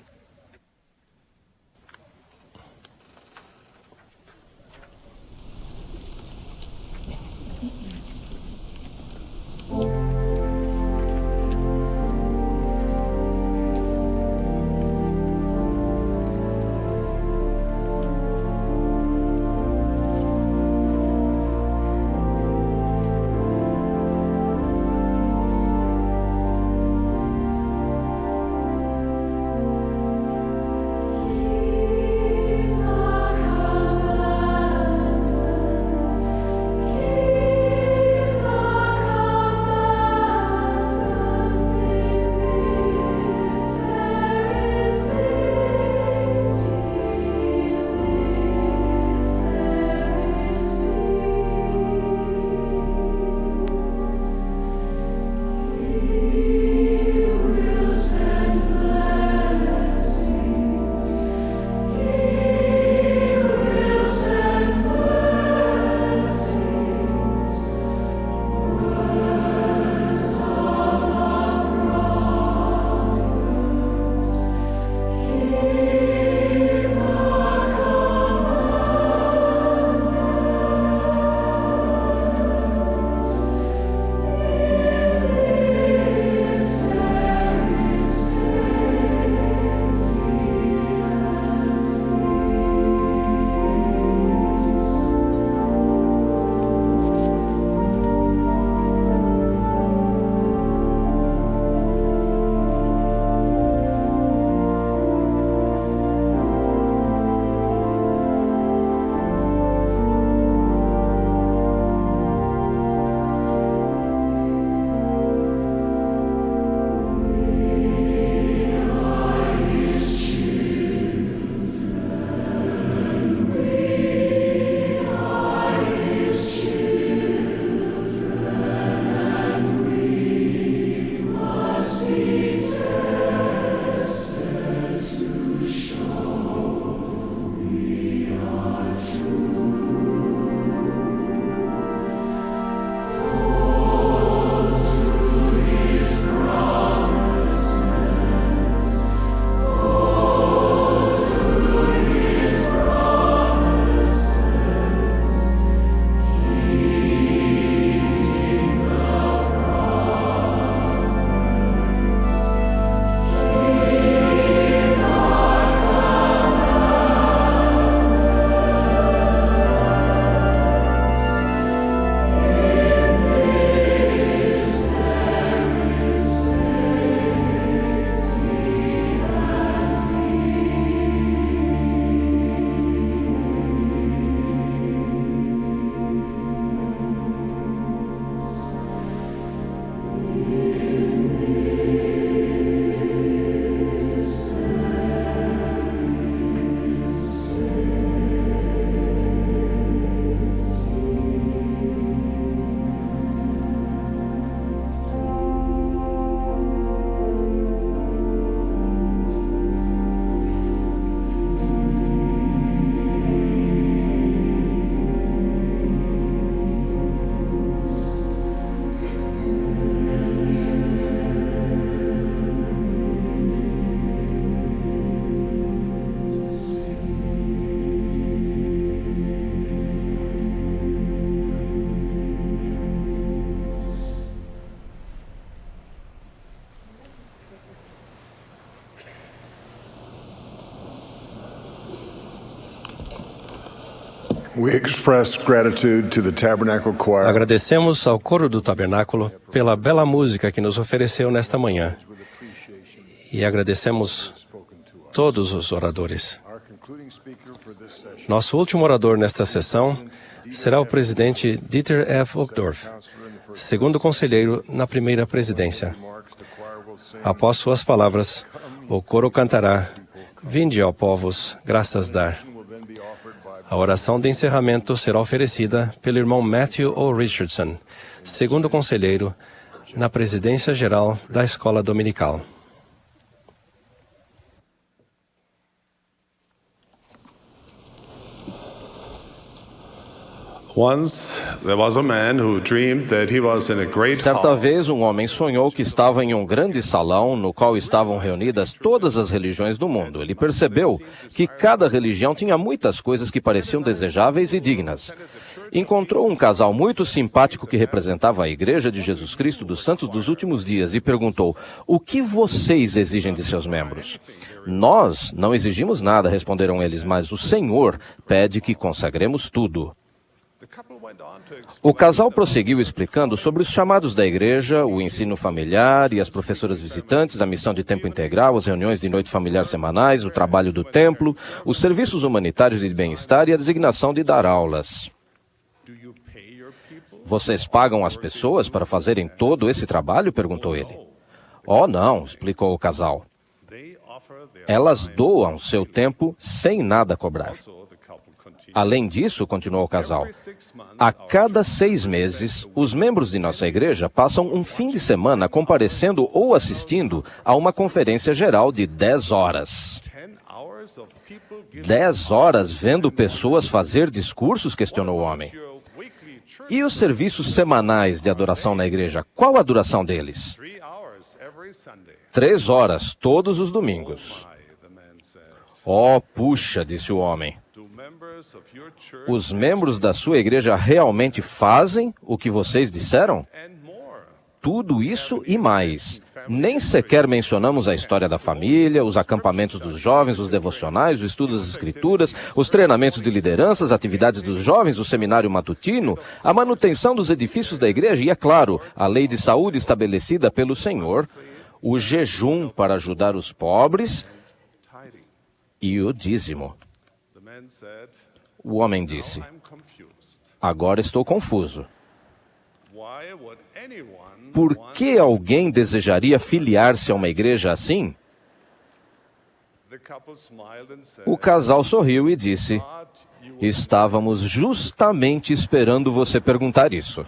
We express gratitude to the Tabernacle Choir. Agradecemos ao Coro do Tabernáculo pela bela música que nos ofereceu nesta manhã. E agradecemos todos os oradores. Nosso último orador nesta sessão será o presidente Dieter F. Uchtdorf, segundo conselheiro na primeira presidência. Após suas palavras, o coro cantará "Vinde, ó povos, graças dar". A oração de encerramento será oferecida pelo irmão Matthew O. Richardson, segundo conselheiro na presidência geral da Escola Dominical. Certa vez, um homem sonhou que estava em um grande salão no qual estavam reunidas todas as religiões do mundo. Ele percebeu que cada religião tinha muitas coisas que pareciam desejáveis e dignas. Encontrou um casal muito simpático que representava a Igreja de Jesus Cristo dos Santos dos Últimos Dias e perguntou: "O que vocês exigem de seus membros?" "Nós não exigimos nada", responderam eles, "mas o Senhor pede que consagremos tudo." O casal prosseguiu explicando sobre os chamados da igreja, o ensino familiar e as professoras visitantes, a missão de tempo integral, as reuniões de noite familiar semanais, o trabalho do templo, os serviços humanitários de bem-estar e a designação de dar aulas. "Vocês pagam as pessoas para fazerem todo esse trabalho?" perguntou ele. "Oh, não", explicou o casal. "Elas doam seu tempo sem nada cobrar." Além disso, continuou o casal, a cada 6 meses, os membros de nossa igreja passam um fim de semana comparecendo ou assistindo a uma conferência geral de 10 horas. 10 horas vendo pessoas fazer discursos? Questionou o homem. "E os serviços semanais de adoração na igreja? Qual a duração deles?" 3 horas, todos os domingos. "Oh, puxa", disse o homem. "Os membros da sua igreja realmente fazem o que vocês disseram?" "Tudo isso e mais. Nem sequer mencionamos a história da família, os acampamentos dos jovens, os devocionais, o estudo das escrituras, os treinamentos de liderança, as atividades dos jovens, o seminário matutino, a manutenção dos edifícios da igreja e, é claro, a lei de saúde estabelecida pelo Senhor, o jejum para ajudar os pobres e o dízimo." O homem disse: "Agora estou confuso. Por que alguém desejaria filiar-se a uma igreja assim?" O casal sorriu e disse: "Estávamos justamente esperando você perguntar isso."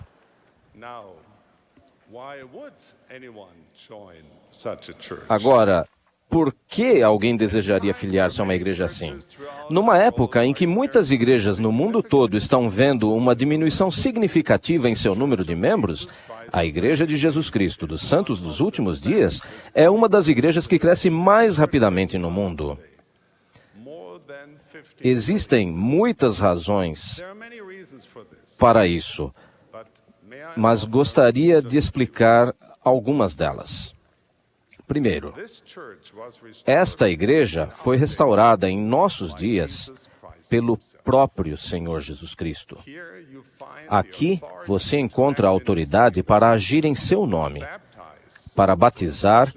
Agora, por que alguém desejaria filiar-se a uma igreja assim? Numa época em que muitas igrejas no mundo todo estão vendo uma diminuição significativa em seu número de membros, a Igreja de Jesus Cristo dos Santos dos Últimos Dias é uma das igrejas que cresce mais rapidamente no mundo. Existem muitas razões para isso, mas gostaria de explicar algumas delas. Primeiro, esta igreja foi restaurada em nossos dias pelo próprio Senhor Jesus Cristo. Aqui você encontra a autoridade para agir em seu nome, para batizar,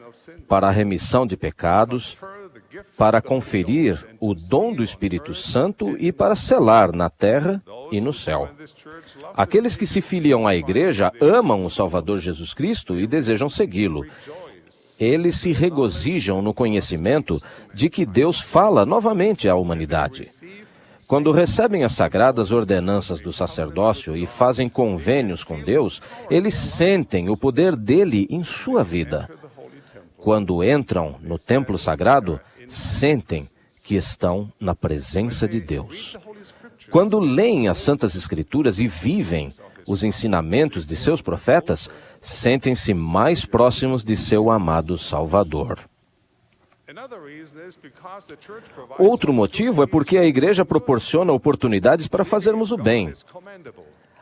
para a remissão de pecados, para conferir o dom do Espírito Santo e para selar na terra e no céu. Aqueles que se filiam à igreja amam o Salvador Jesus Cristo e desejam segui-lo. Eles se regozijam no conhecimento de que Deus fala novamente à humanidade. Quando recebem as sagradas ordenanças do sacerdócio e fazem convênios com Deus, eles sentem o poder dele em sua vida. Quando entram no templo sagrado, sentem que estão na presença de Deus. Quando leem as Santas Escrituras e vivem os ensinamentos de seus profetas, sentem-se mais próximos de seu amado Salvador. Outro motivo é porque a igreja proporciona oportunidades para fazermos o bem.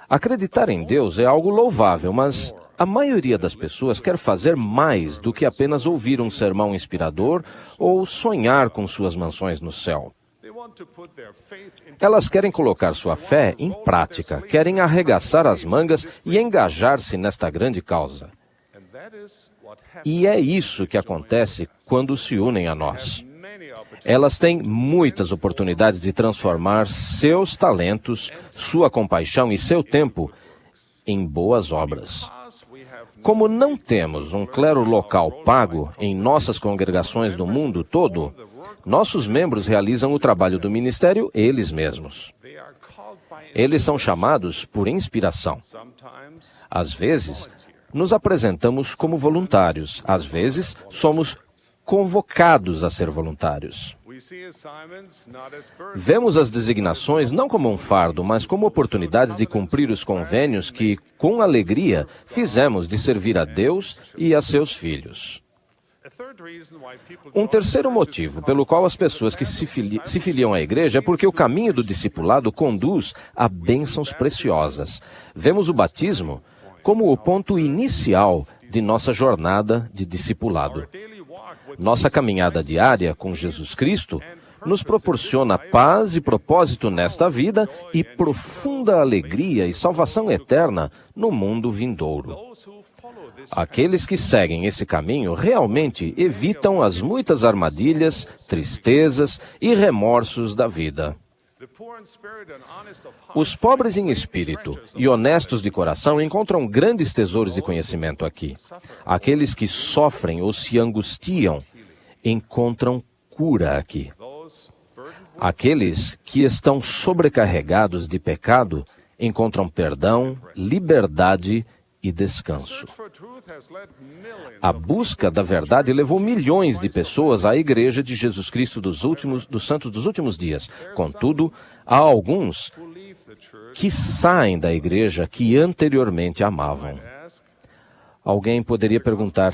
Acreditar em Deus é algo louvável, mas a maioria das pessoas quer fazer mais do que apenas ouvir um sermão inspirador ou sonhar com suas mansões no céu. Elas querem colocar sua fé em prática, querem arregaçar as mangas e engajar-se nesta grande causa. E é isso que acontece quando se unem a nós. Elas têm muitas oportunidades de transformar seus talentos, sua compaixão e seu tempo em boas obras. Como não temos um clero local pago em nossas congregações do mundo todo, nossos membros realizam o trabalho do ministério eles mesmos. Eles são chamados por inspiração. Às vezes, nos apresentamos como voluntários. Às vezes, somos convocados a ser voluntários. Vemos as designações não como um fardo, mas como oportunidades de cumprir os convênios que, com alegria, fizemos de servir a Deus e a seus filhos. Um terceiro motivo pelo qual as pessoas que se filiam à igreja é porque o caminho do discipulado conduz a bênçãos preciosas. Vemos o batismo como o ponto inicial de nossa jornada de discipulado. Nossa caminhada diária com Jesus Cristo nos proporciona paz e propósito nesta vida e profunda alegria e salvação eterna no mundo vindouro. Aqueles que seguem esse caminho realmente evitam as muitas armadilhas, tristezas e remorsos da vida. Os pobres em espírito e honestos de coração encontram grandes tesouros de conhecimento aqui. Aqueles que sofrem ou se angustiam encontram cura aqui. Aqueles que estão sobrecarregados de pecado encontram perdão, liberdade e descanso. A busca da verdade levou milhões de pessoas à Igreja de Jesus Cristo dos Santos dos Últimos Dias. Contudo, há alguns que saem da igreja que anteriormente amavam. Alguém poderia perguntar,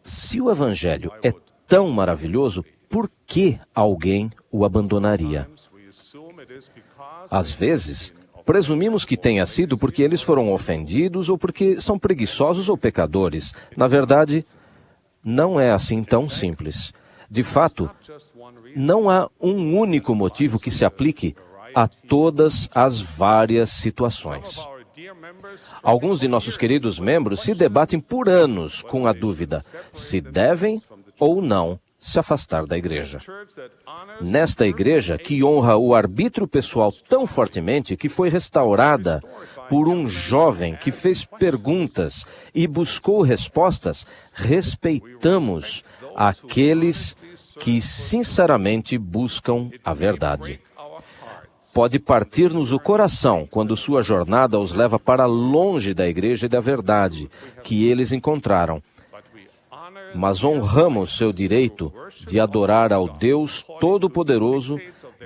se o Evangelho é tão maravilhoso, por que alguém o abandonaria? Às vezes, presumimos que tenha sido porque eles foram ofendidos ou porque são preguiçosos ou pecadores. Na verdade, não é assim tão simples. De fato, não há um único motivo que se aplique a todas as várias situações. Alguns de nossos queridos membros se debatem por anos com a dúvida se devem ou não se afastar da igreja. Nesta igreja, que honra o arbítrio pessoal tão fortemente que foi restaurada por um jovem que fez perguntas e buscou respostas, respeitamos aqueles que sinceramente buscam a verdade. Pode partir-nos o coração quando sua jornada os leva para longe da igreja e da verdade que eles encontraram. Mas honramos seu direito de adorar ao Deus Todo-Poderoso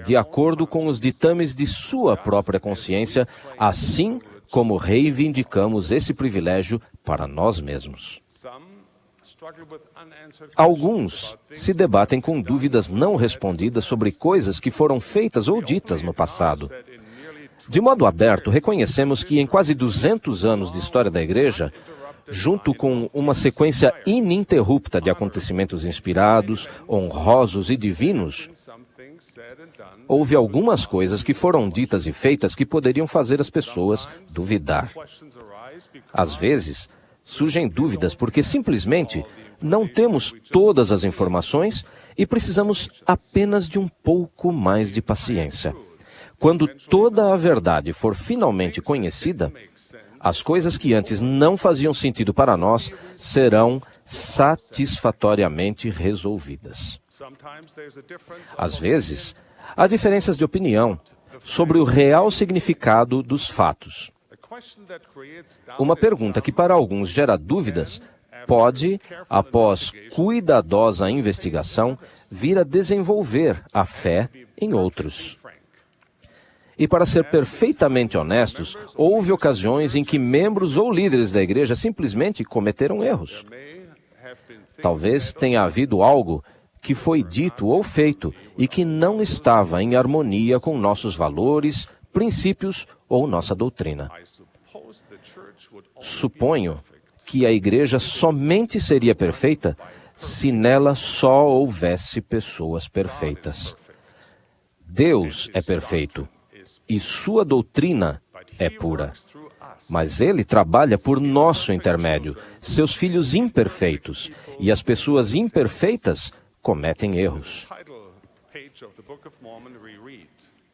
de acordo com os ditames de sua própria consciência, assim como reivindicamos esse privilégio para nós mesmos. Alguns se debatem com dúvidas não respondidas sobre coisas que foram feitas ou ditas no passado. De modo aberto, reconhecemos que em quase 200 anos de história da igreja, junto com uma sequência ininterrupta de acontecimentos inspirados, honrosos e divinos, houve algumas coisas que foram ditas e feitas que poderiam fazer as pessoas duvidar. Às vezes, surgem dúvidas porque simplesmente não temos todas as informações e precisamos apenas de um pouco mais de paciência. Quando toda a verdade for finalmente conhecida, as coisas que antes não faziam sentido para nós serão satisfatoriamente resolvidas. Às vezes, há diferenças de opinião sobre o real significado dos fatos. Uma pergunta que para alguns gera dúvidas pode, após cuidadosa investigação, vir a desenvolver a fé em outros. E para ser perfeitamente honestos, houve ocasiões em que membros ou líderes da igreja simplesmente cometeram erros. Talvez tenha havido algo que foi dito ou feito e que não estava em harmonia com nossos valores, princípios ou nossa doutrina. Suponho que a igreja somente seria perfeita se nela só houvesse pessoas perfeitas. Deus é perfeito e sua doutrina é pura. Mas Ele trabalha por nosso intermédio, seus filhos imperfeitos, e as pessoas imperfeitas cometem erros.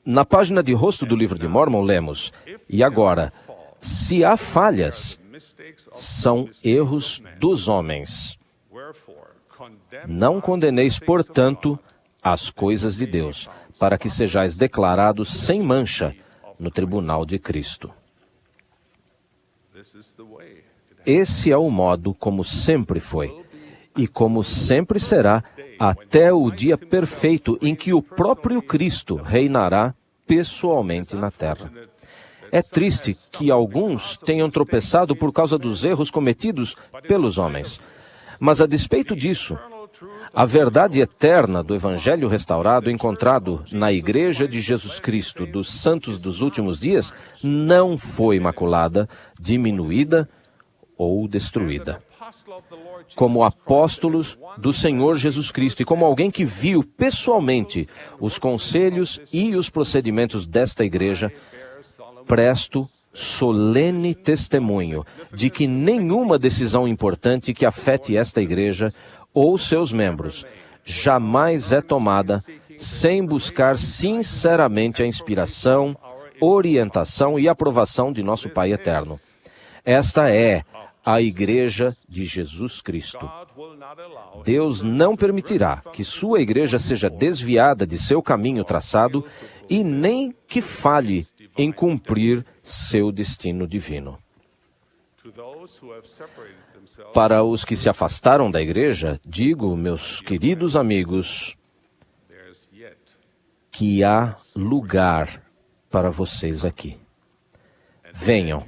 Na página de rosto do livro de Mórmon lemos: e agora, se há falhas, são erros dos homens. Não condeneis, portanto, as coisas de Deus, para que sejais declarados sem mancha no tribunal de Cristo. Esse é o modo como sempre foi, e como sempre será, até o dia perfeito em que o próprio Cristo reinará pessoalmente na terra. É triste que alguns tenham tropeçado por causa dos erros cometidos pelos homens. Mas a despeito disso, a verdade eterna do Evangelho restaurado encontrado na Igreja de Jesus Cristo dos Santos dos Últimos Dias não foi maculada, diminuída ou destruída. Como apóstolos do Senhor Jesus Cristo e como alguém que viu pessoalmente os conselhos e os procedimentos desta igreja, presto solene testemunho de que nenhuma decisão importante que afete esta igreja ou seus membros jamais é tomada sem buscar sinceramente a inspiração, orientação e aprovação de nosso Pai Eterno. Esta é a Igreja de Jesus Cristo. Deus não permitirá que sua igreja seja desviada de seu caminho traçado e nem que falhe em cumprir seu destino divino. Para os que se afastaram da igreja, digo, meus queridos amigos, que há lugar para vocês aqui. Venham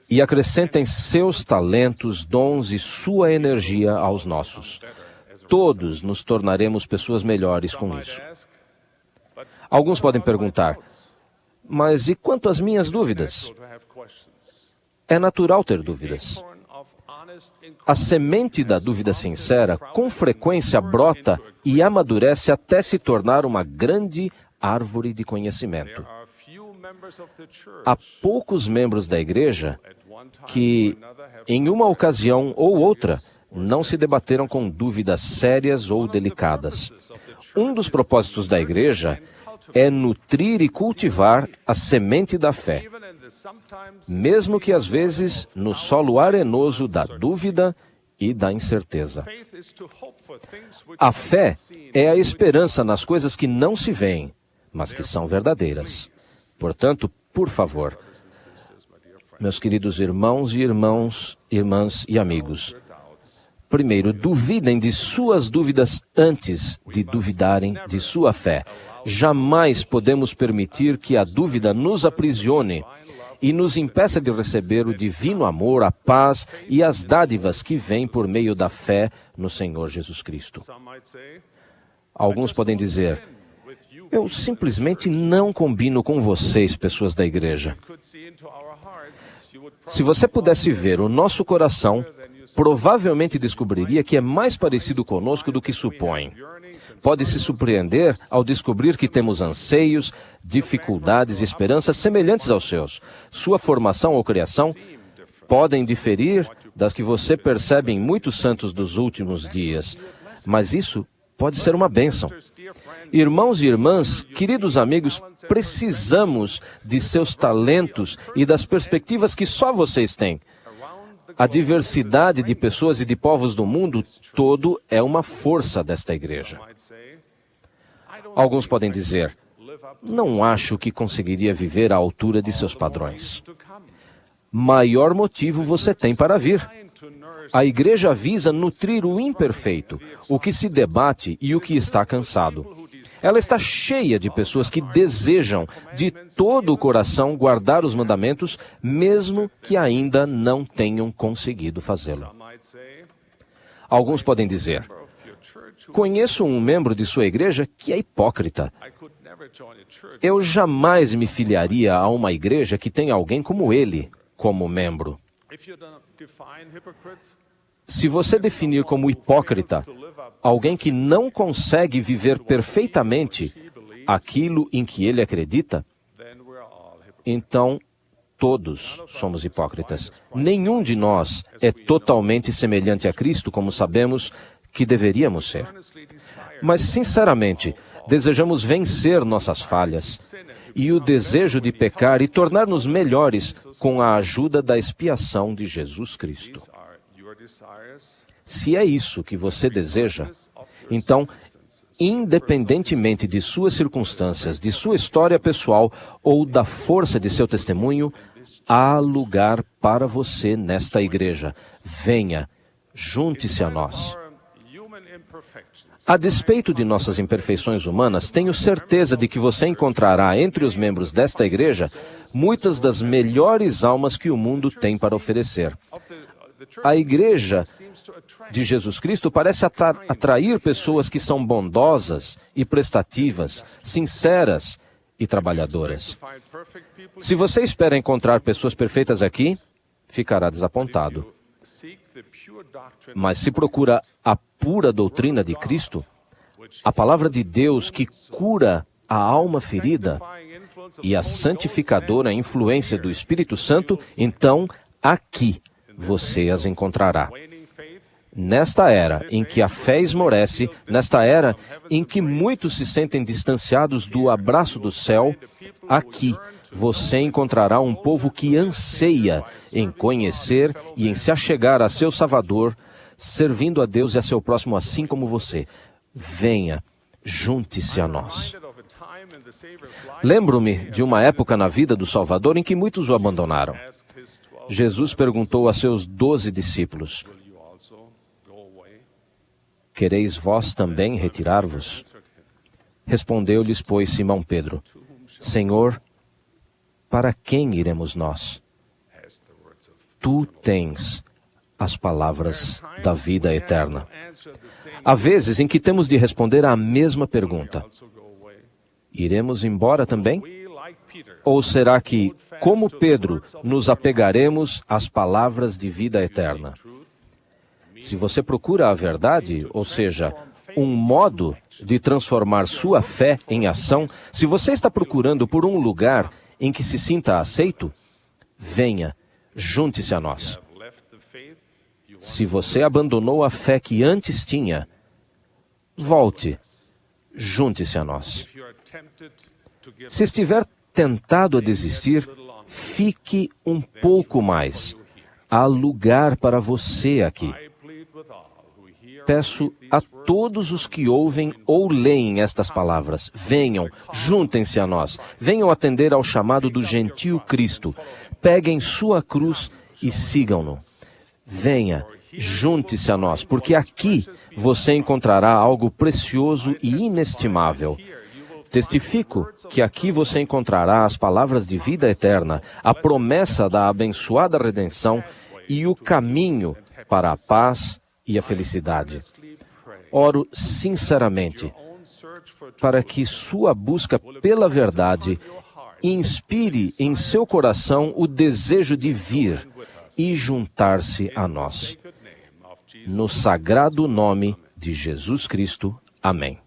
e acrescentem seus talentos, dons e sua energia aos nossos. Todos nos tornaremos pessoas melhores com isso. Alguns podem perguntar, mas e quanto às minhas dúvidas? É natural ter dúvidas. A semente da dúvida sincera com frequência brota e amadurece até se tornar uma grande árvore de conhecimento. Há poucos membros da igreja que, em uma ocasião ou outra, não se debateram com dúvidas sérias ou delicadas. Um dos propósitos da igreja é nutrir e cultivar a semente da fé, mesmo que às vezes no solo arenoso da dúvida e da incerteza. A fé é a esperança nas coisas que não se veem, mas que são verdadeiras. Portanto, por favor, meus queridos irmãos e irmãs e amigos, primeiro, duvidem de suas dúvidas antes de duvidarem de sua fé. Jamais podemos permitir que a dúvida nos aprisione e nos impeça de receber o divino amor, a paz e as dádivas que vêm por meio da fé no Senhor Jesus Cristo. Alguns podem dizer, eu simplesmente não combino com vocês, pessoas da igreja. Se você pudesse ver o nosso coração, provavelmente descobriria que é mais parecido conosco do que supõe. Pode se surpreender ao descobrir que temos anseios, dificuldades e esperanças semelhantes aos seus. Sua formação ou criação podem diferir das que você percebe em muitos santos dos últimos dias, mas isso pode ser uma bênção. Irmãos e irmãs, queridos amigos, precisamos de seus talentos e das perspectivas que só vocês têm. A diversidade de pessoas e de povos do mundo todo é uma força desta igreja. Alguns podem dizer, não acho que conseguiria viver à altura de seus padrões. Maior motivo você tem para vir. A igreja visa nutrir o imperfeito, o que se debate e o que está cansado. Ela está cheia de pessoas que desejam de todo o coração guardar os mandamentos, mesmo que ainda não tenham conseguido fazê-lo. Alguns podem dizer, conheço um membro de sua igreja que é hipócrita. Eu jamais me filiaria a uma igreja que tem alguém como ele como membro. Se você definir como hipócrita alguém que não consegue viver perfeitamente aquilo em que ele acredita, então todos somos hipócritas. Nenhum de nós é totalmente semelhante a Cristo, como sabemos que deveríamos ser. Mas, sinceramente, desejamos vencer nossas falhas e o desejo de pecar e tornar-nos melhores com a ajuda da expiação de Jesus Cristo. Se é isso que você deseja, então, independentemente de suas circunstâncias, de sua história pessoal ou da força de seu testemunho, há lugar para você nesta igreja. Venha, junte-se a nós. A despeito de nossas imperfeições humanas, tenho certeza de que você encontrará entre os membros desta igreja muitas das melhores almas que o mundo tem para oferecer. A igreja de Jesus Cristo parece atrair pessoas que são bondosas e prestativas, sinceras e trabalhadoras. Se você espera encontrar pessoas perfeitas aqui, ficará desapontado. Mas se procura a pura doutrina de Cristo, a palavra de Deus que cura a alma ferida e a santificadora influência do Espírito Santo, então aqui você as encontrará. Nesta era em que a fé esmorece, nesta era em que muitos se sentem distanciados do abraço do céu, aqui você encontrará um povo que anseia em conhecer e em se achegar a seu Salvador, servindo a Deus e a seu próximo assim como você. Venha, junte-se a nós. Lembro-me de uma época na vida do Salvador em que muitos o abandonaram. Jesus perguntou a seus 12 discípulos: quereis vós também retirar-vos? Respondeu-lhes, pois, Simão Pedro: Senhor, para quem iremos nós? Tu tens as palavras da vida eterna. Há vezes em que temos de responder à mesma pergunta: iremos embora também? Ou será que, como Pedro, nos apegaremos às palavras de vida eterna? Se você procura a verdade, ou seja, um modo de transformar sua fé em ação, se você está procurando por um lugar em que se sinta aceito, venha, junte-se a nós. Se você abandonou a fé que antes tinha, volte, junte-se a nós. Se estiver tentado a desistir, fique um pouco mais. Há lugar para você aqui. Peço a todos os que ouvem ou leem estas palavras: venham, juntem-se a nós, venham atender ao chamado do gentil Cristo, peguem sua cruz e sigam-no. Venha, junte-se a nós, porque aqui você encontrará algo precioso e inestimável. Testifico que aqui você encontrará as palavras de vida eterna, a promessa da abençoada redenção e o caminho para a paz e a felicidade. Oro sinceramente para que sua busca pela verdade inspire em seu coração o desejo de vir e juntar-se a nós. No sagrado nome de Jesus Cristo. Amém.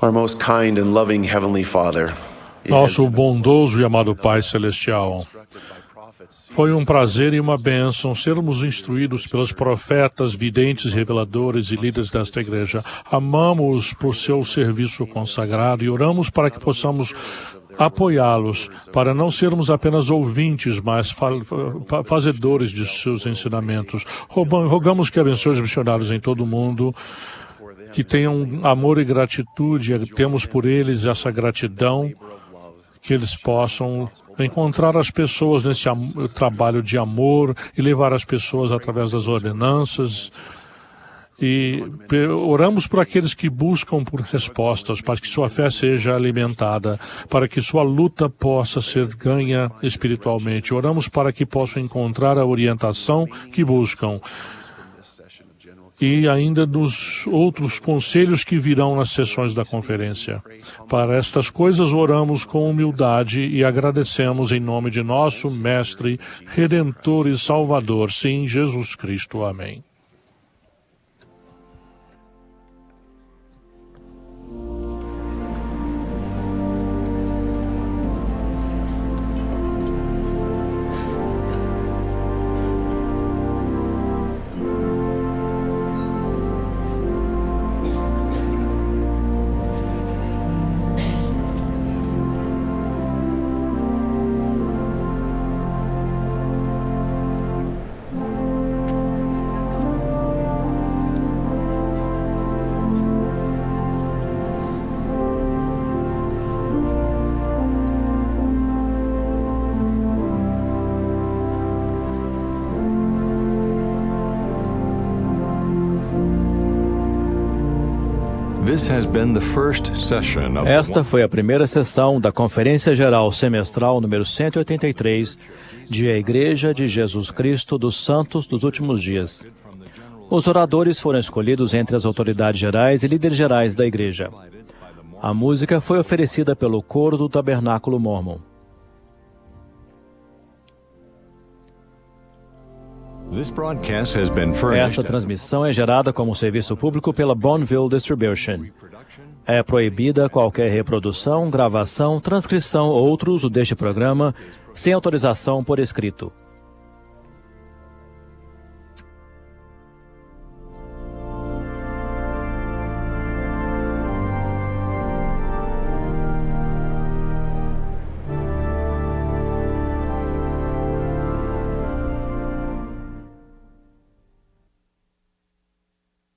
Our most kind and loving Heavenly Father, Nosso bondoso e amado Pai Celestial, foi um prazer e uma bênção sermos instruídos pelos profetas, videntes, reveladores e líderes desta igreja. Amamos por seu serviço consagrado e oramos para que possamos apoiá-los, para não sermos apenas ouvintes, mas fazedores de seus ensinamentos. Rogamos que abençoe os missionários em todo o mundo, que tenham amor e gratitude, temos por eles essa gratidão, que eles possam encontrar as pessoas nesse trabalho de amor e levar as pessoas através das ordenanças. E oramos por aqueles que buscam por respostas, para que sua fé seja alimentada, para que sua luta possa ser ganha espiritualmente. Oramos para que possam encontrar a orientação que buscam. E ainda nos outros conselhos que virão nas sessões da conferência. Para estas coisas oramos com humildade e agradecemos em nome de nosso Mestre, Redentor e Salvador, sim, Jesus Cristo. Amém. Esta foi a primeira sessão da Conferência Geral Semestral número 183 de A Igreja de Jesus Cristo dos Santos dos Últimos Dias. Os oradores foram escolhidos entre as autoridades gerais e líderes gerais da Igreja. A música foi oferecida pelo Coro do Tabernáculo Mórmon. Esta transmissão é gerada como serviço público pela Bonneville Distribution. É proibida qualquer reprodução, gravação, transcrição ou outro uso deste programa sem autorização por escrito.